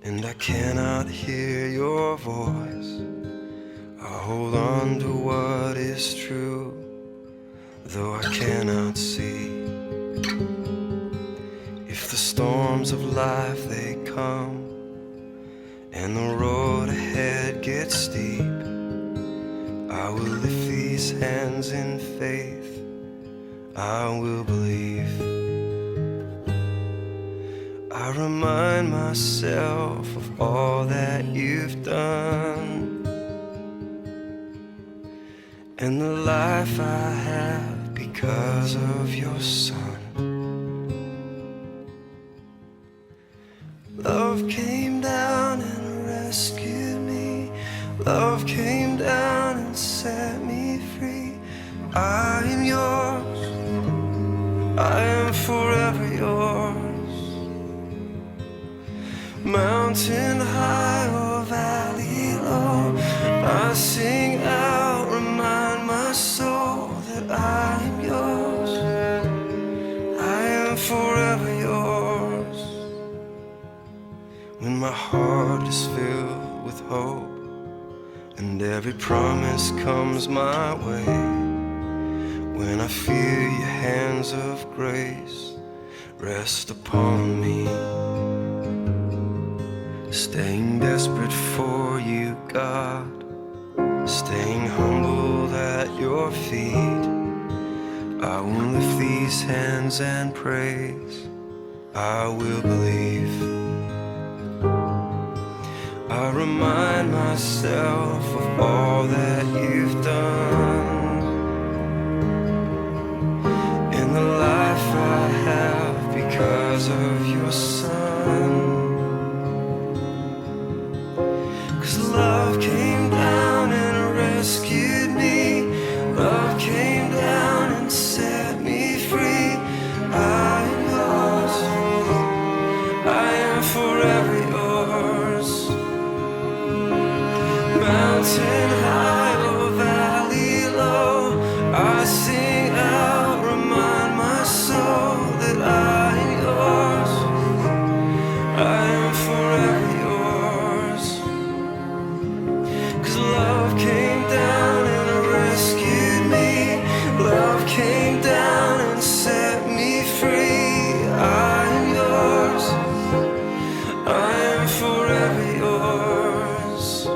and I cannot hear your voice, I hold on to what is true, though I cannot see. If the storms of life they come and the road ahead gets steep, I will lift these hands in faith, I will believe. I remind myself of all that you've done and the life I have because of your Son. Love came down and rescued me. Love came down and set me free. I am yours, I am forever yours. Mountain high or valley low, I sing out, remind my soul that I am yours, I am forever yours. When my heart is filled with hope and every promise comes my way, when I feel your hands of grace rest upon me, staying desperate for you, God, staying humbled at your feet, I will lift these hands and praise, I will believe. I remind myself of all that you've done in the life I have because of your Son. Love came down and rescued me. Love came down and set me free. I am yours, I am forever yours. Mountain high or valley low, I sing out, remind my soul that I am yours, I am forever yours. Love came down and rescued me. Love came down and set me free. I am yours, I am forever yours.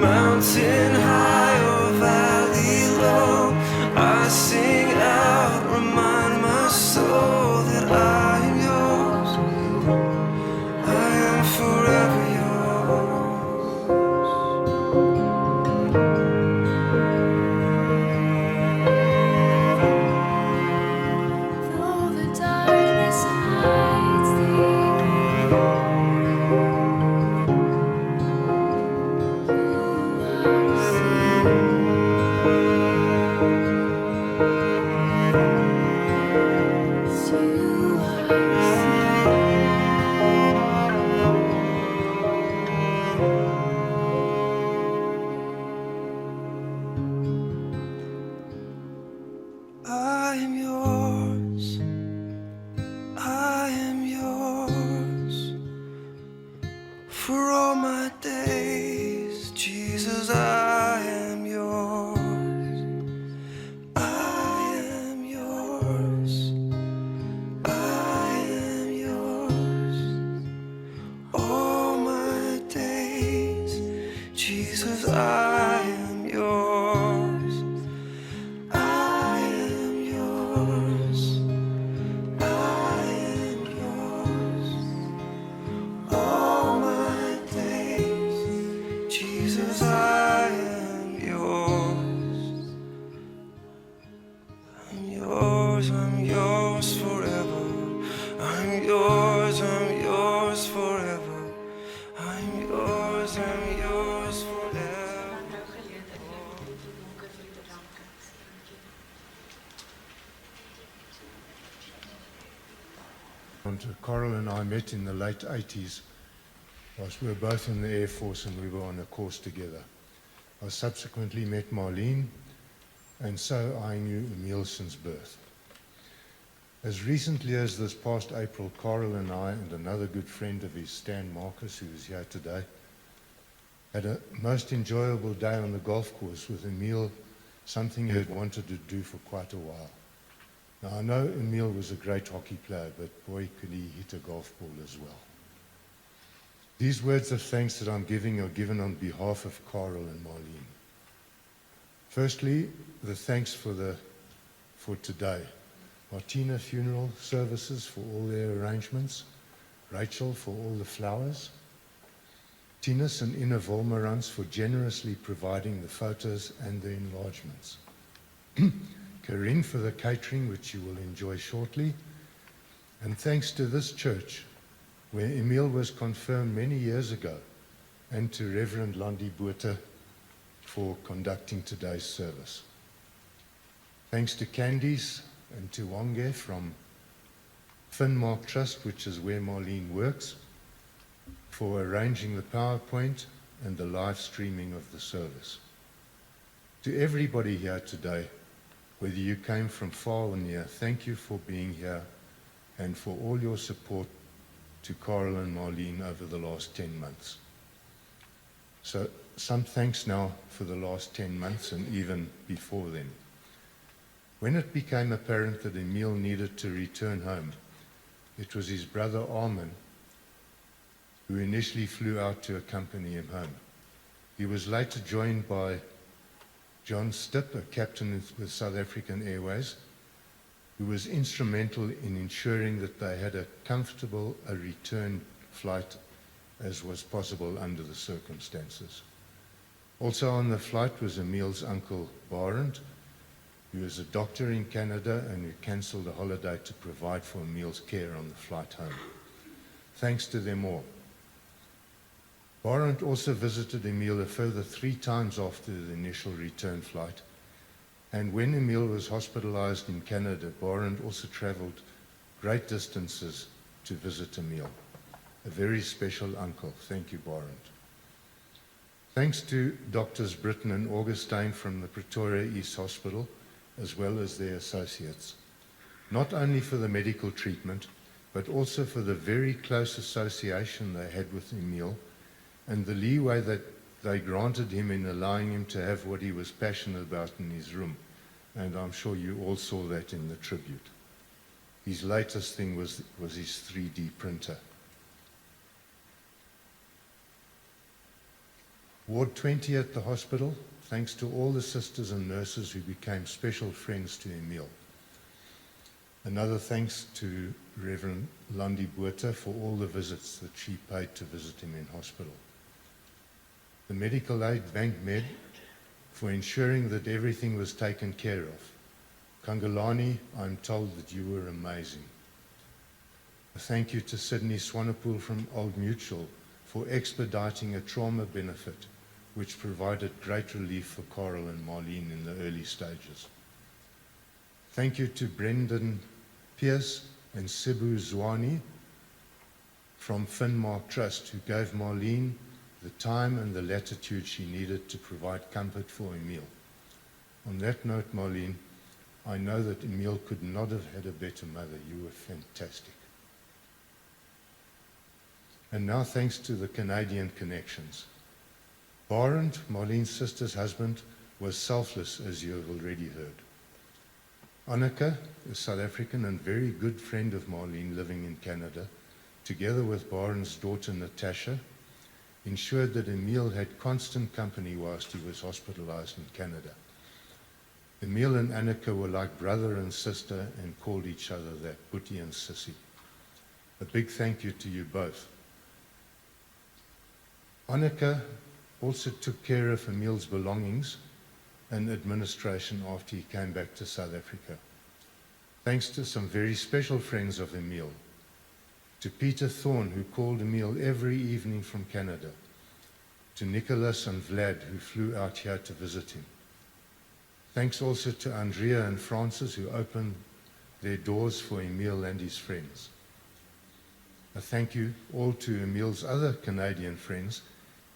Mountain high or valley low, I sing out, remind my soul that I am yours, I am forever yours. I am yours, I am yours, for all my days, Jesus, I am yours, I am yours, I am yours, all my days, Jesus, I am yours, I am yours, I am yours, all my days, Jesus, I am yours, I'm yours forever, I'm yours forever, I'm yours forever. Coral and I met in the late 80s whilst we were both in the Air Force and we were on a course together. I subsequently met Marlene, and so I knew Emile since birth. As recently as this past April, Carl and I and another good friend of his, Stan Marcus, who is here today, had a most enjoyable day on the golf course with Emile, something he had wanted to do for quite a while. Now, I know Emile was a great hockey player, but boy, could he hit a golf ball as well. These words of thanks that I'm giving are given on behalf of Carl and Marlene. Firstly, the thanks for today. Martina Funeral Services for all their arrangements, Rachel for all the flowers, Tinus and Ina Volmerans for generously providing the photos and the enlargements, Corinne for the catering, which you will enjoy shortly, and thanks to this church, where Emile was confirmed many years ago, and to Reverend Landi Botha for conducting today's service. Thanks to Candice and to Wange from Finmark Trust, which is where Marlene works, for arranging the PowerPoint and the live streaming of the service. To everybody here today, whether you came from far or near, thank you for being here and for all your support to Carl and Marlene over the last 10 months. So some thanks now for the last 10 months and even before then. When it became apparent that Emile needed to return home, it was his brother Armin who initially flew out to accompany him home. He was later joined by John Stipp, a captain with South African Airways, who was instrumental in ensuring that they had a comfortable return flight as was possible under the circumstances. Also on the flight was Emile's uncle Barend, who is a doctor in Canada and who cancelled a holiday to provide for Emile's care on the flight home. Thanks to them all. Barend also visited Emile a further 3 times after the initial return flight, and when Emile was hospitalized in Canada, Barend also traveled great distances to visit Emile. A very special uncle. Thank you, Barend. Thanks to Doctors Britton and Augustine from the Pretoria East Hospital, as well as their associates, not only for the medical treatment, but also for the very close association they had with Emile and the leeway that they granted him in allowing him to have what he was passionate about in his room. And I'm sure you all saw that in the tribute. His latest thing was his 3D printer. Ward 20 at the hospital, thanks to all the sisters and nurses who became special friends to Emile. Another thanks to Reverend Landi Botha for all the visits that she paid to visit him in hospital. The medical aid Bank Med for ensuring that everything was taken care of. Kangalani, I'm told that you were amazing. A thank you to Sydney Swanepoel from Old Mutual for expediting a trauma benefit which provided great relief for Carl and Marlene in the early stages. Thank you to Brendan Pierce and Sibu Zwane from Finmark Trust, who gave Marlene the time and the latitude she needed to provide comfort for Emile. On that note, Marlene, I know that Emile could not have had a better mother. You were fantastic. And now thanks to the Canadian connections. Barend, Marlene's sister's husband, was selfless, as you have already heard. Anneke, a South African and very good friend of Marlene living in Canada, together with Barend's daughter Natasha, ensured that Emile had constant company whilst he was hospitalized in Canada. Emile and Anneke were like brother and sister and called each other that, Boetie and Sissy. A big thank you to you both. Anneke also took care of Emile's belongings and administration after he came back to South Africa. Thanks to some very special friends of Emile, to Peter Thorne, who called Emile every evening from Canada, to Nicholas and Vlad, who flew out here to visit him. Thanks also to Andrea and Francis, who opened their doors for Emile and his friends. A thank you all to Emile's other Canadian friends,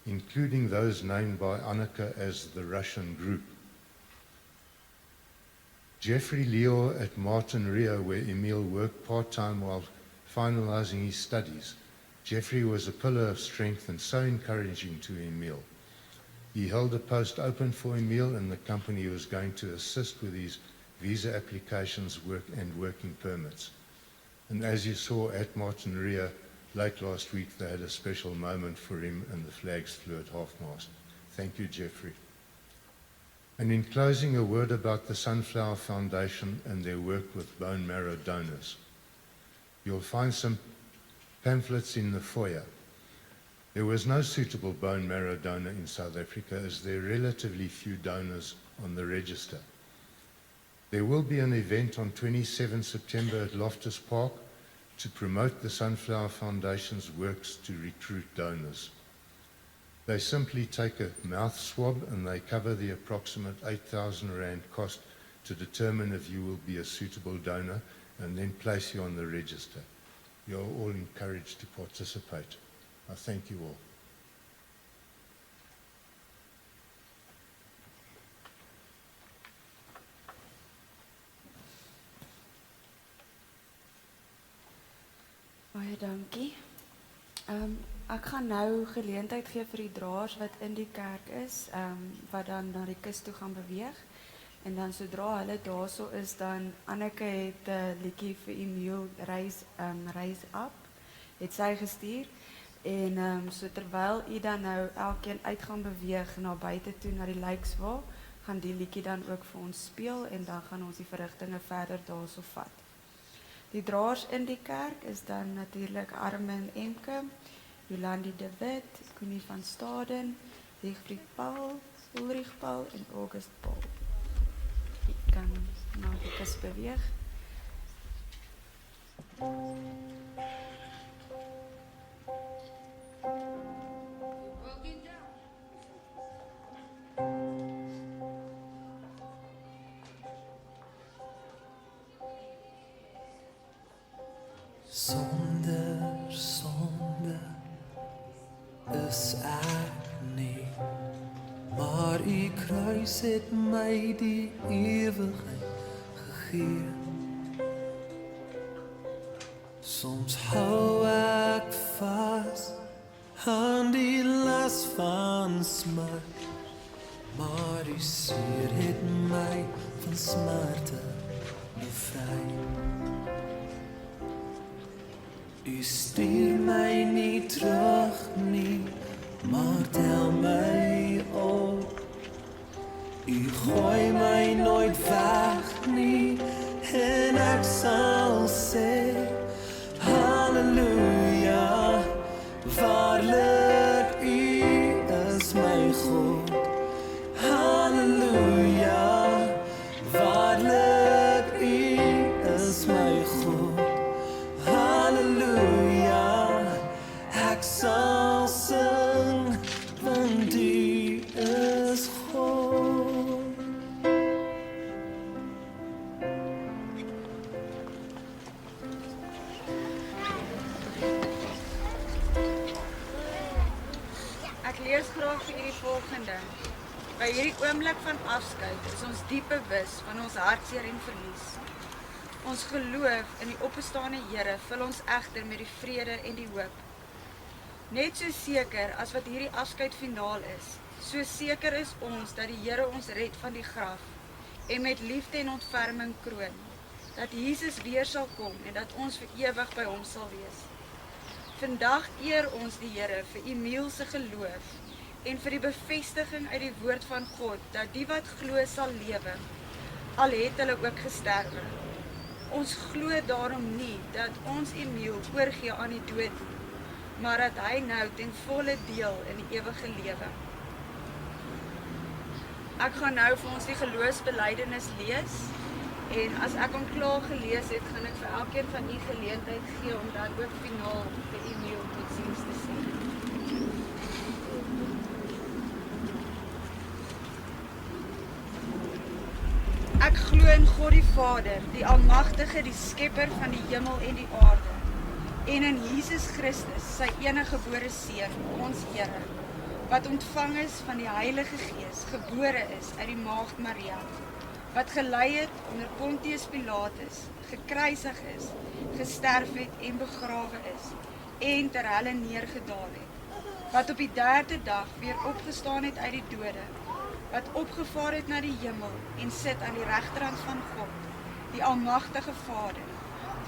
including those named by Anneke as the Russian group. Jeffrey Leo at Martin Rio, where Emile worked part-time while finalizing his studies. Jeffrey was a pillar of strength and so encouraging to Emile. He held a post open for Emile and the company was going to assist with his visa applications and working permits. And as you saw at Martin Rio late last week, they had a special moment for him and the flags flew at half-mast. Thank you, Jeffrey. And in closing, a word about the Sunflower Foundation and their work with bone marrow donors. You'll find some pamphlets in the foyer. There was no suitable bone marrow donor in South Africa as there are relatively few donors on the register. There will be an event on 27 September at Loftus Park to promote the Sunflower Foundation's works to recruit donors. They simply take a mouth swab and they cover the approximate 8,000 Rand cost to determine if you will be a suitable donor and then place you on the register. You're all encouraged to participate. I thank you all. Baie dankie. Ek gaan nou geleentheid gee vir die draers wat in die kerk is, wat dan na die kus toe gaan beweeg. En dan sodra hulle daarso is, dan Anneke het 'n liedjie vir Emile Rise Up, het sy gestuur. En so terwyl u dan nou elkeen uit gaan beweeg na buite toe na die lijkswa, gaan die liedjie dan ook vir ons speel en dan gaan ons die verrigtinge verder daarso vat. Die draers in die kerk is dan natuurlijk Emile Ehmke, Jolandi de Wit, Connie van Staden, Siegfried Paul, Ulrich Paul en August Paul. Ik kan na die kus beweeg. Sonder sonde is ek nie, maar u kruis het my die ewigheid gegee. Soms hou ek vas aan die las van smart, maar u seer het my van smarte bevry. U stuur my nie terug nie, maar tel my op. U gooi my nooit weg nie, en ek sal sê, Halleluja, waarlik u is my God. Halleluja, waarlik u is my God. Halleluja, ek sal sing, want U is God. Ek lees graag vir u die volgende. By hierdie oomblik van afskeid is ons diep bewus van ons hartseer en verlies. Ons geloof in die opgestane Here vul ons egter met die vrede en die hoop. Net so seker as wat hierdie afskeid finaal is, so seker is ons dat die Here ons red van die graf en met liefde en ontferming kroon, dat Jesus weer sal kom en dat ons vir ewig by hom sal wees. Vandag eer ons die Here vir Emile se geloof en vir die bevestiging uit die woord van God dat die wat glo sal lewe, al het hulle ook gesterwe. Ons glo daarom nie dat ons Emile oorgee aan die dood nie, maar dat hy nou ten volle deel in die ewige lewe. Ek gaan nou vir ons die geloofsbelijdenis lees en as ek hom klaar gelees het, gaan ek vir elkeen van u geleentheid gee om dan ook finaal vir Emile totsiens te sê. Ek glo in God die Vader, die Almagtige, die Skepper van die hemel en die aarde, en in Jesus Christus, sy eniggebore Seun, ons Here, wat ontvang is van die Heilige Gees, gebore is uit die Maagd Maria, wat gelei het onder Pontius Pilatus, gekruisig is, gesterf het en begrawe is en ter helle neergedaal het, wat op die 3de dag weer opgestaan het uit die dode, wat opgevaar het na die hemel en sit aan die regterhand van God, die almagtige Vader,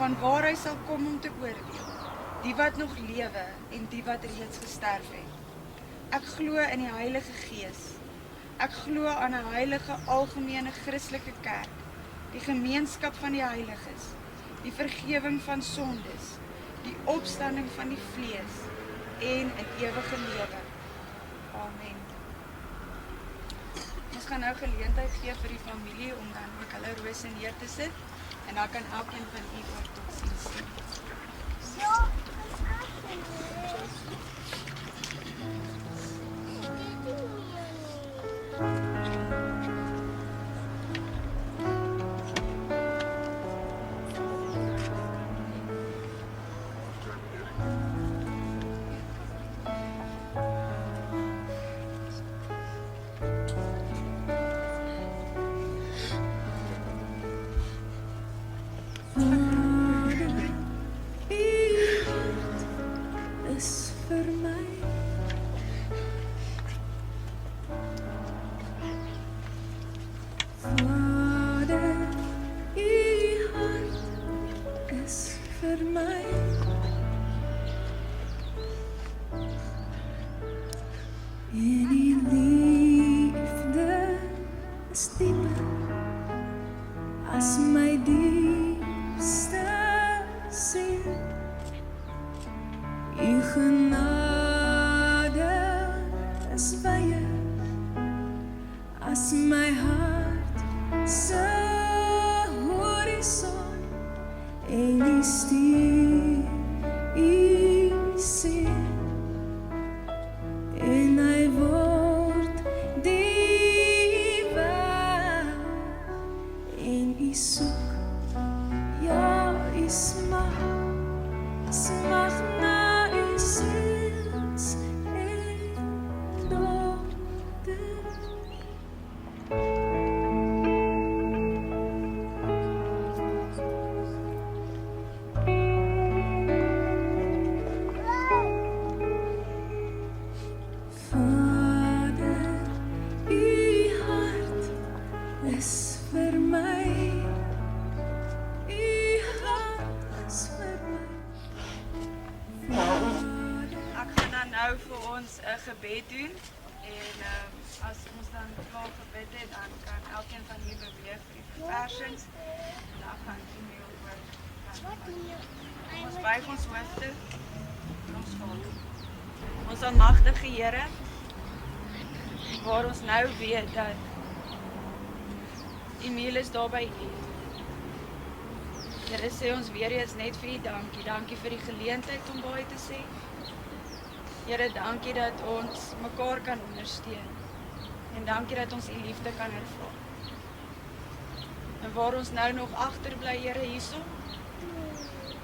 van waar hy sal kom om te oordeel, die wat nog lewe en die wat reeds gesterf het. Ek glo in die Heilige Gees. Ek glo aan 'n heilige algemene Christelike kerk, die gemeenskap van die heiliges, die vergewing van sondes, die opstanding van die vlees en 'n ewige lewe. Amen. Ons gaan nou geleentheid gee vir die familie om dan ook hulle rose neer te sit en dan kan elkeen van u ook totsiens sê. Is vir my Vader, u hart is vir my en die liefde is dieper as my diepste siel. U genade is wyer as my hart se horison en u stuur u seën en hy word die weg en u soek ja u smag na sins en dood. Vader, u hart is vir my. U hart is vir my. Ek gaan dan nou vir ons 'n gebed doen en as ons dan klaar gebid het, dan kan elkeen van julle beweeg vir die verversings en dan gaan Emile oor. Ons buig ons hoofde vir ons Vader. Ons almagtige Here, waar ons nou weet dat Emile is daar by U. Here, sê ons weer eens net vir U dankie. Dankie vir die geleentheid om baie te sê. Here, dankie dat ons mekaar kan ondersteun. En dankie dat ons U liefde kan ervaar. En waar ons nou nog agterbly, Here, hierso,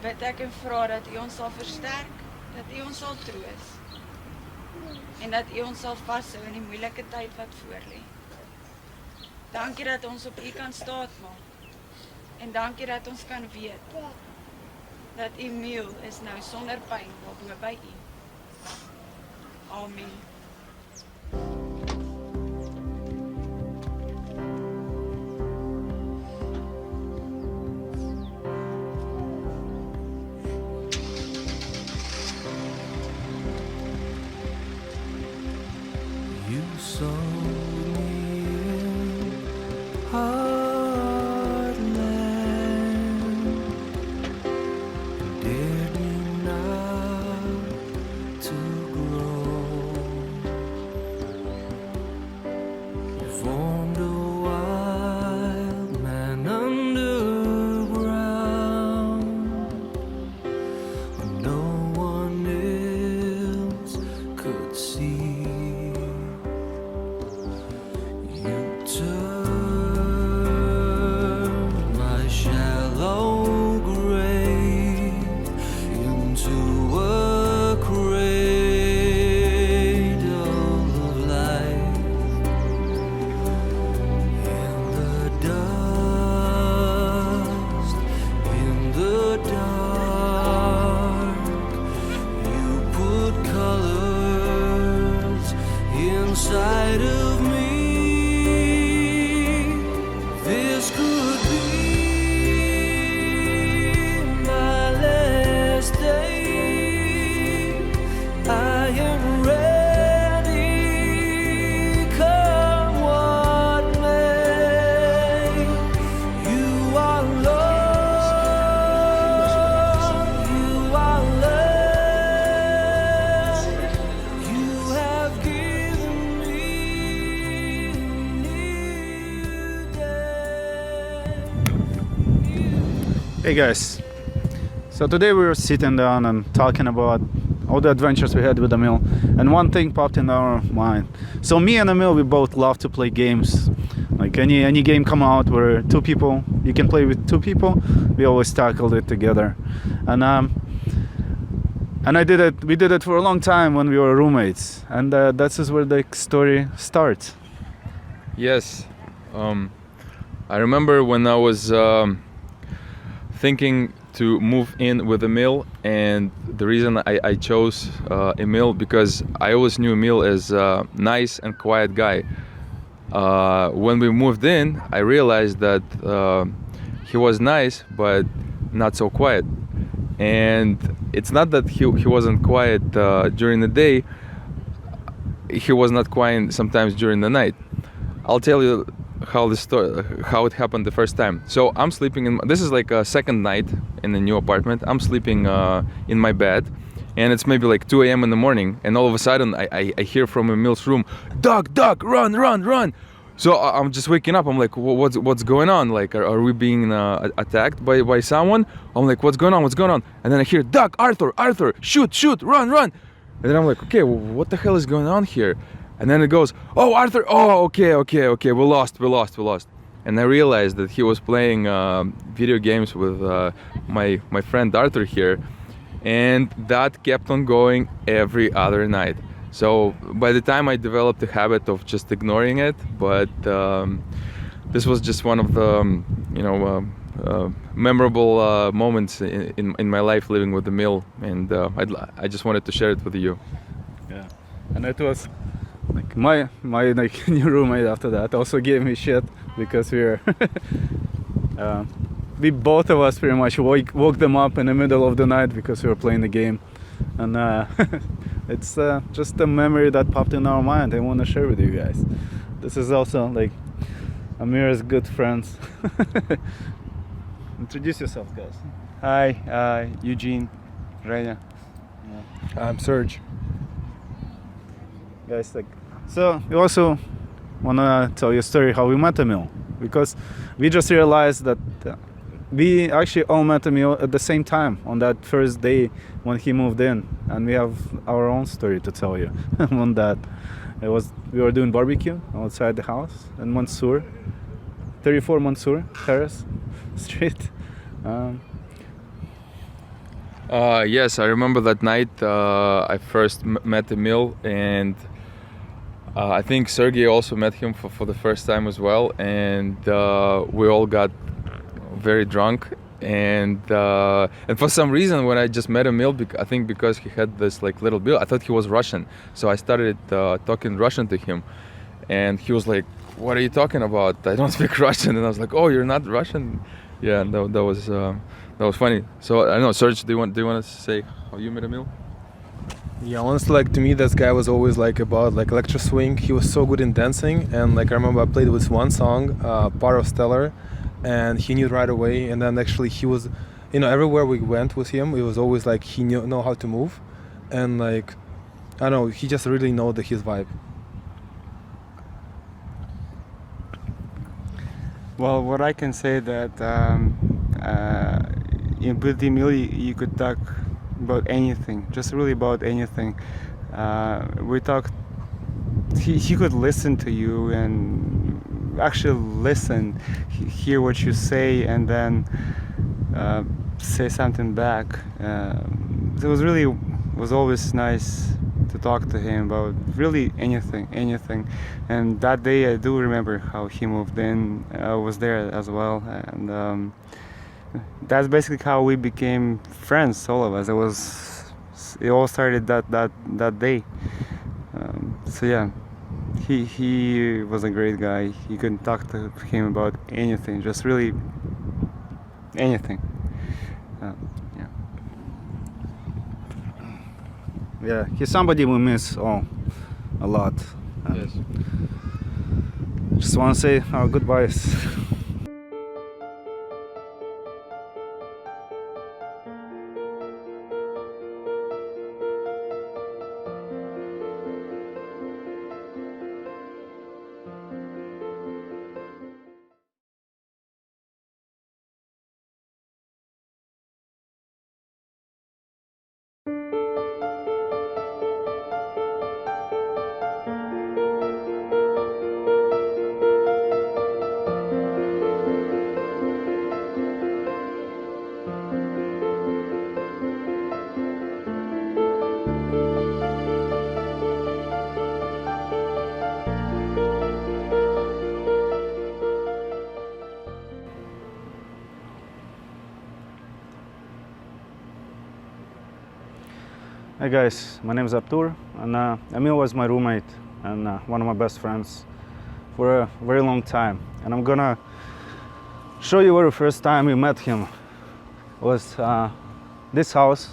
bid ek en vra dat U ons sal versterk, dat U ons sal troos. En dat U ons sal vashou in die moeilike tyd wat voorlê. Dankie dat ons op U kan staatmaak. En dankie dat ons kan weet dat Emile is nou sonder pyn bo by U. Amen. You saw me in heartland, dared me not to grow. the dark. You put colors inside of me. This could be my last day. I am ready, come what may. You are Lord, you are love. You have given me a new day. Hey guys, so today we were sitting down and talking about all the adventures we had with Emile, and one thing popped in our mind. So me and Emile, we both love to play games. Like any game come out where two people, you can play with two people, we always tackled it together. And we did it for a long time when we were roommates, and that's just where the story starts. Yes, I remember when I was thinking to move in with Emile, and the reason I chose Emile because I always knew Emile as a nice and quiet guy. When we moved in, I realized that he was nice but not so quiet. And it's not that he wasn't quiet during the day, he was not quiet sometimes during the night. I'll tell you how it happened the first time. So I'm sleeping in, this is like a second night in the new apartment. I'm sleeping in my bed, and it's maybe like 2 a.m. in the morning, and all of a sudden I hear from Emile's room, "Duck, duck, run, run, run!" So I'm just waking up. I'm like, what's going on? Like, are we being attacked by someone? I'm like, what's going on? What's going on? And then I hear, "Duck, Arthur, Arthur, shoot, shoot, run, run!" And then I'm like, okay, well, what the hell is going on here? And then it goes, "Oh, Arthur, oh, okay, we lost. And I realized that he was playing video games with my friend Arthur here, and that kept on going every other night. So by the time I developed the habit of just ignoring it, but this was just one of the memorable moments in my life living with Emile, and I just wanted to share it with you. Yeah, and it was like my like new roommate after that also gave me shit because we both of us pretty much woke them up in the middle of the night because we were playing the game, and it's just a memory that popped in our mind. I want to share with you guys. This is also like Amir's good friends. Introduce yourself, guys. Hi, Eugene, Renia. Yeah. I'm Serge. Guys, like, so we also want to tell you a story how we met Emile, because we just realized that we actually all met Emile at the same time on that first day when he moved in, and we have our own story to tell you on that. We were doing barbecue outside the house in Mansour, 34 Mansour Terrace Street. Yes, I remember that night I first met Emile, and I think Sergey also met him for the first time as well, and we all got very drunk, and for some reason when I just met Emile, I think because he had this like little bill, I thought he was Russian, so I started talking Russian to him, and he was like, "What are you talking about? I don't speak Russian." And I was like, "Oh, you're not Russian?" Yeah, and that was funny. So I don't know, Serge, do you want to say how you met Emile? Yeah, honestly, like to me, this guy was always like about like electro swing. He was so good in dancing, and like I remember I played with one song, Part of Stellar, and he knew right away. And then actually he was, everywhere we went with him, it was always like he know how to move, and like I don't know, he just really know his vibe. Well, what I can say that with Emile you could talk about anything, just really about anything. We talked. He could listen to you and actually listen, hear what you say, and then say something back. It was always nice to talk to him about really anything. And that day I do remember how he moved in. I was there as well, and that's basically how we became friends, all of us. It all started that day. So yeah, he was a great guy. You can talk to him about anything, just really anything. Yeah. Yeah, he's somebody we miss all a lot. Yes. Just want to say our goodbyes. Hey guys, my name is Abdur, and Emile was my roommate and one of my best friends for a very long time. And I'm gonna show you where the first time we met him. It was this house,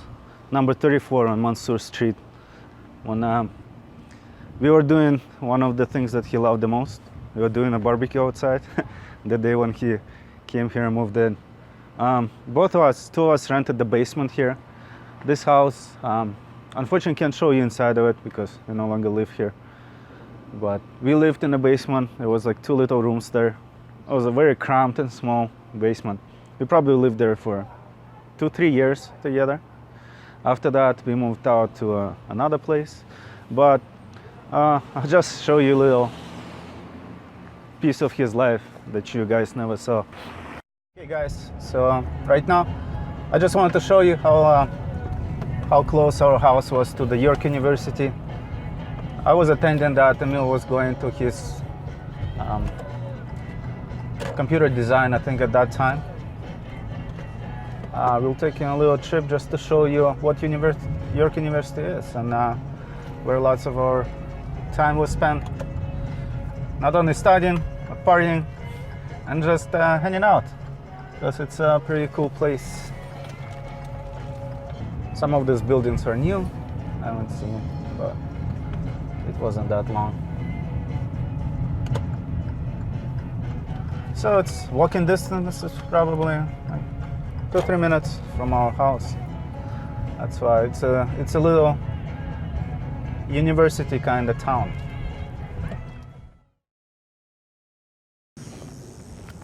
number 34 on Mansour Street. When we were doing one of the things that he loved the most. We were doing a barbecue outside the day when he came here and moved in. Both of us, two of us rented the basement here. This house, unfortunately can't show you inside of it because we no longer live here. But we lived in the basement. There was like 2 little rooms there. It was a very cramped and small basement. We probably lived there for 2-3 years together. After that, we moved out to another place. But I'll just show you a little piece of his life that you guys never saw. Okay guys, so right now, I just wanted to show you how close our house was to the York University. I was attending that. Emile was going to his computer design, I think, at that time. We'll take a little trip just to show you what York University is and where lots of our time was spent. Not only studying, but partying and just hanging out, because it's a pretty cool place. Some of these buildings are new, I haven't seen, but it wasn't that long. So it's walking distance. This is probably like 2-3 minutes from our house. That's why it's a little university kind of town.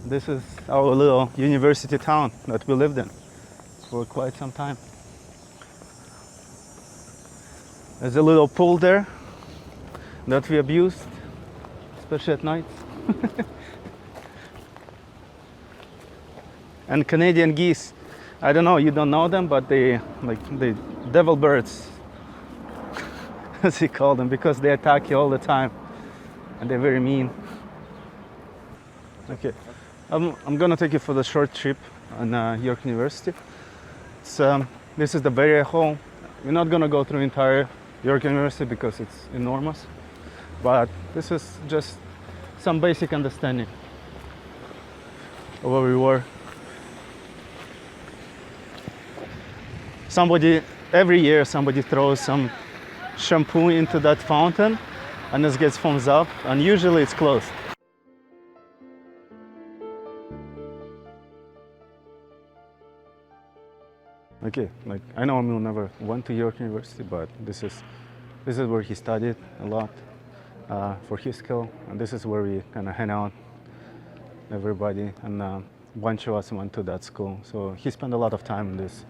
This is our little university town that we lived in for quite some time. There's a little pool there that we abused, especially at night. And Canadian geese. I don't know, you don't know them, but they like the devil birds, as he called them, because they attack you all the time, and they're very mean. Okay, I'm gonna take you for the short trip on York University. This is the barrier hall. We're not gonna go through entire York University because it's enormous, but this is just some basic understanding of where we were. Every year somebody throws some shampoo into that fountain and this gets foams up, and usually it's closed. Okay, like I know Emile never went to York University, but this is where he studied a lot for his skill, and this is where we kind of hang out, everybody, and a bunch of us went to that school. So he spent a lot of time in this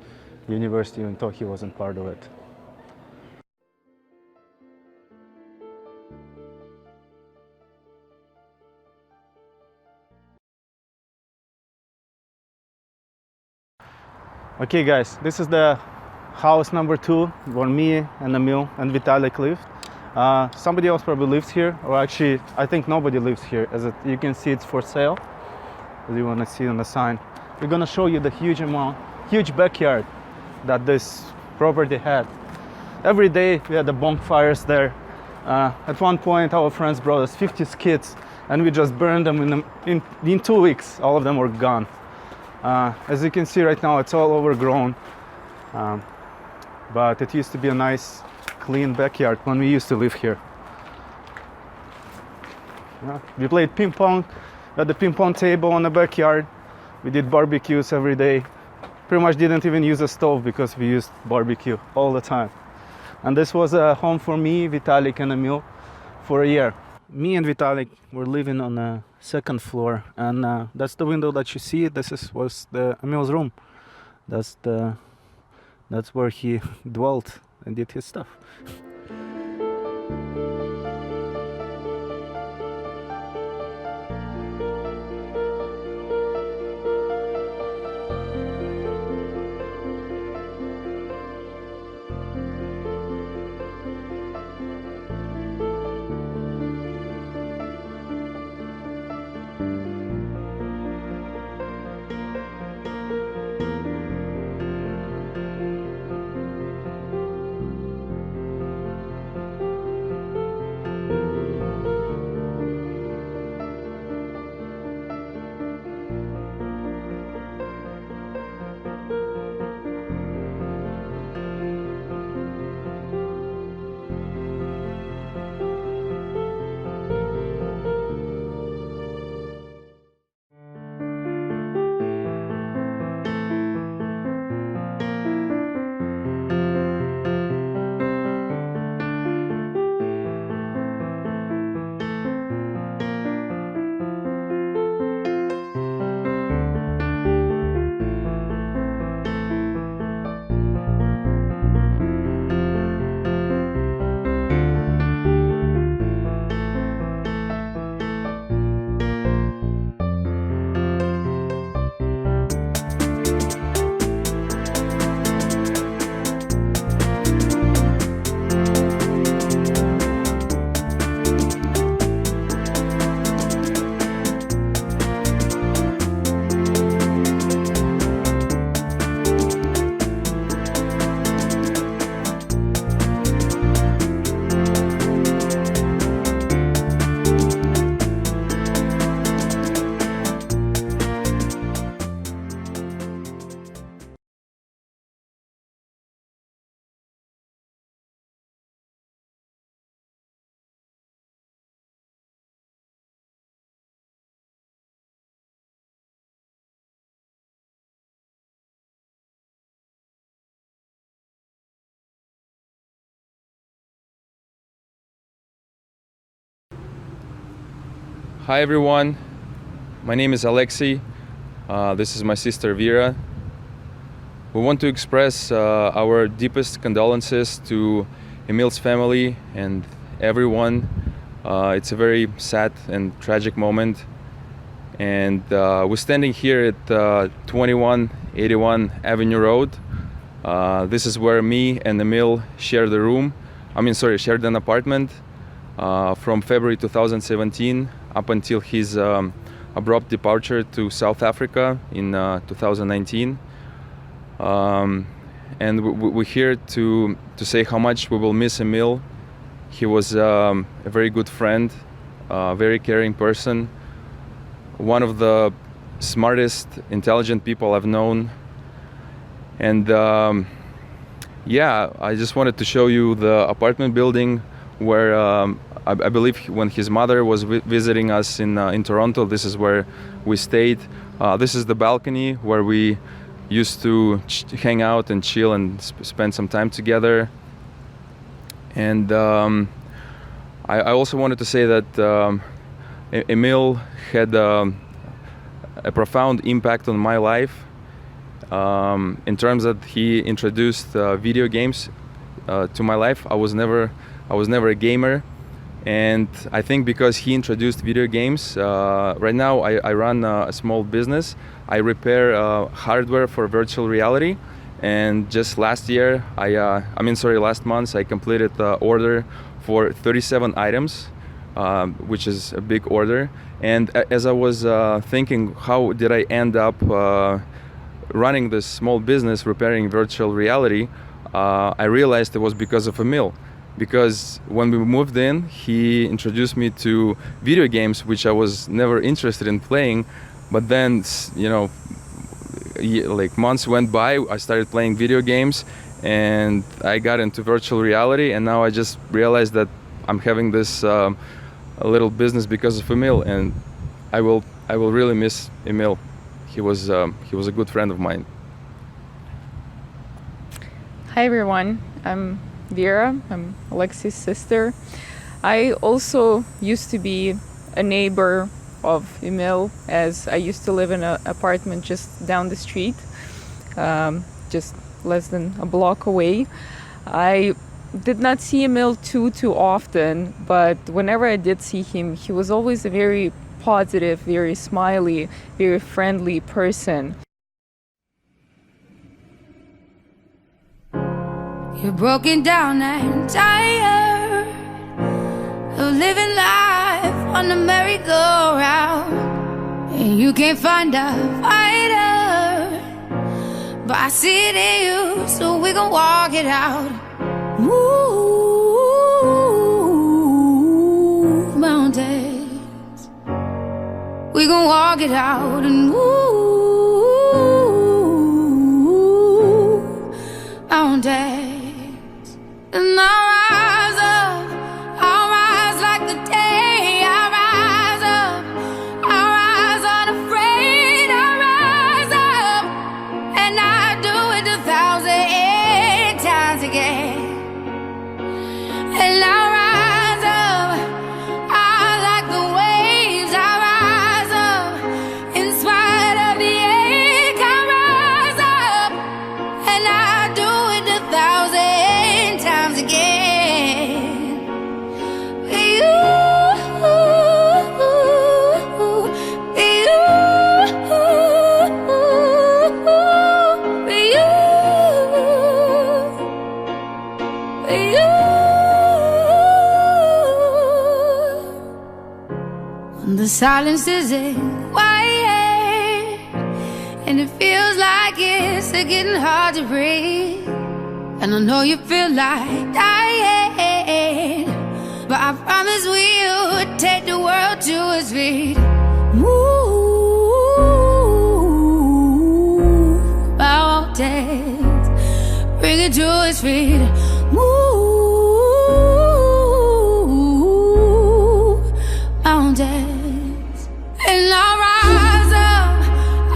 university, even though he wasn't part of it. Okay guys, this is the house number 2 where me and Emile and Vitalik lived. Somebody else probably lives here, or actually I think nobody lives here. You can see, it's for sale, as you want to see on the sign. we're gonna show you the huge backyard that this property had. Every day we had the bonfires there. At one point our friends brought us 50 skids and we just burned them in 2 weeks. All of them were gone. As you can see right now, it's all overgrown. But it used to be a nice, clean backyard when we used to live here. We played ping pong at the ping pong table in the backyard. We did barbecues every day. Pretty much didn't even use a stove because we used barbecue all the time. And this was a home for me, Vitalik, and Emile for a year. Me and Vitalik were living on the second floor, and that's the window that you see. Was the Emile's room. That's where he dwelt and did his stuff. Hi everyone, my name is Alexei. This is my sister Vera. We want to express our deepest condolences to Emile's family and everyone. It's a very sad and tragic moment. And we're standing here at 2181 Avenue Road. This is where me and Emile shared shared an apartment from February 2017 up until his abrupt departure to South Africa in 2019. And we're here to say how much we will miss Emile. He was a very good friend, a very caring person, one of the smartest, intelligent people I've known. And I just wanted to show you the apartment building where I believe when his mother was visiting us in Toronto, this is where we stayed. This is the balcony where we used to hang out and chill and spend some time together. And I also wanted to say that Emile had a profound impact on my life in terms that he introduced video games to my life. I was never a gamer, and I think because he introduced video games, right now I run a small business. I repair hardware for virtual reality, and just last month I completed the order for 37 items, which is a big order. And as I was thinking, how did I end up running this small business repairing virtual reality, I realized it was because of Emile. Because when we moved in, he introduced me to video games, which I was never interested in playing. But then, like months went by, I started playing video games, and I got into virtual reality. And now I just realized that I'm having this a little business because of Emile, and I will really miss Emile. He was a good friend of mine. Hi everyone, I'm Vera. I'm Alexi's sister. I also used to be a neighbor of Emile, as I used to live in an apartment just down the street, just less than a block away. I did not see Emile too often, but whenever I did see him, he was always a very positive, very smiley, very friendly person. You're broken down and tired of living life on the merry-go-round, and you can't find a fighter, but I see it in you, so we gon' walk it out. Move mountains, we gon' walk it out and move mountains. And I'll rise like the day. I'll rise up, I'll rise unafraid. I'll rise up, and I'll do it 1,000 times again. And I'll rise up, I like the waves. I'll rise up, in spite of the ache. I'll rise up, and I'll do it 1,000 times again. The silence isn't quiet, and it feels like it's getting hard to breathe. And I know you feel like dying, but I promise we'll take the world to its feet. Move mountains, bring it to its feet. Move mountains. And I'll rise up,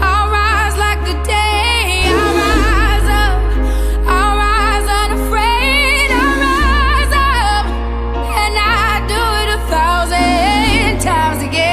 I'll rise like the day. I'll rise up, I'll rise unafraid. I'll rise up, and I'll do it 1,000 times again.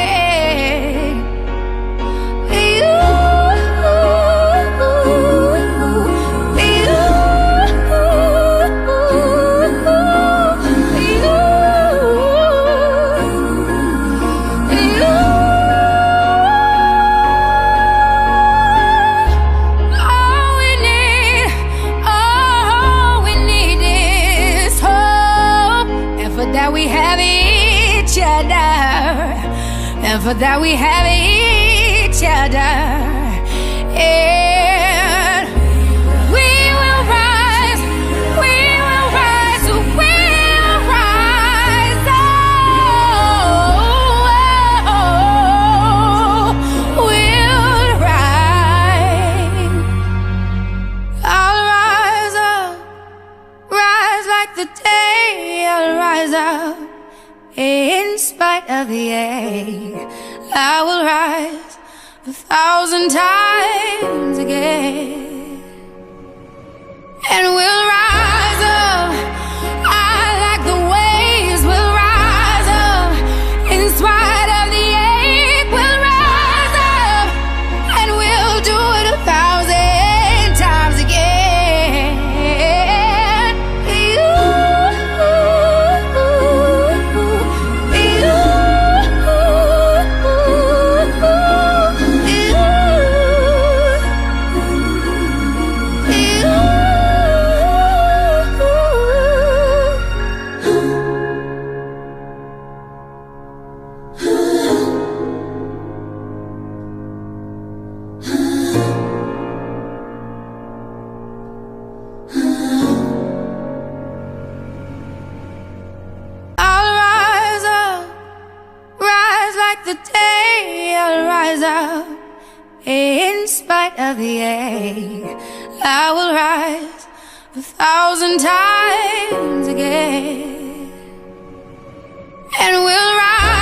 We have each other, and for that we have each other, and we will rise, we will rise, we'll rise, we'll rise. I'll rise up, rise like the day. I'll rise up, in spite of the ache. I will rise 1,000 times again, and we'll rise up. I like the waves. We'll rise up, in spite of the ache. We'll rise up, and we'll do it 1,000 times again. of the air. I will rise 1,000 times again, and we'll rise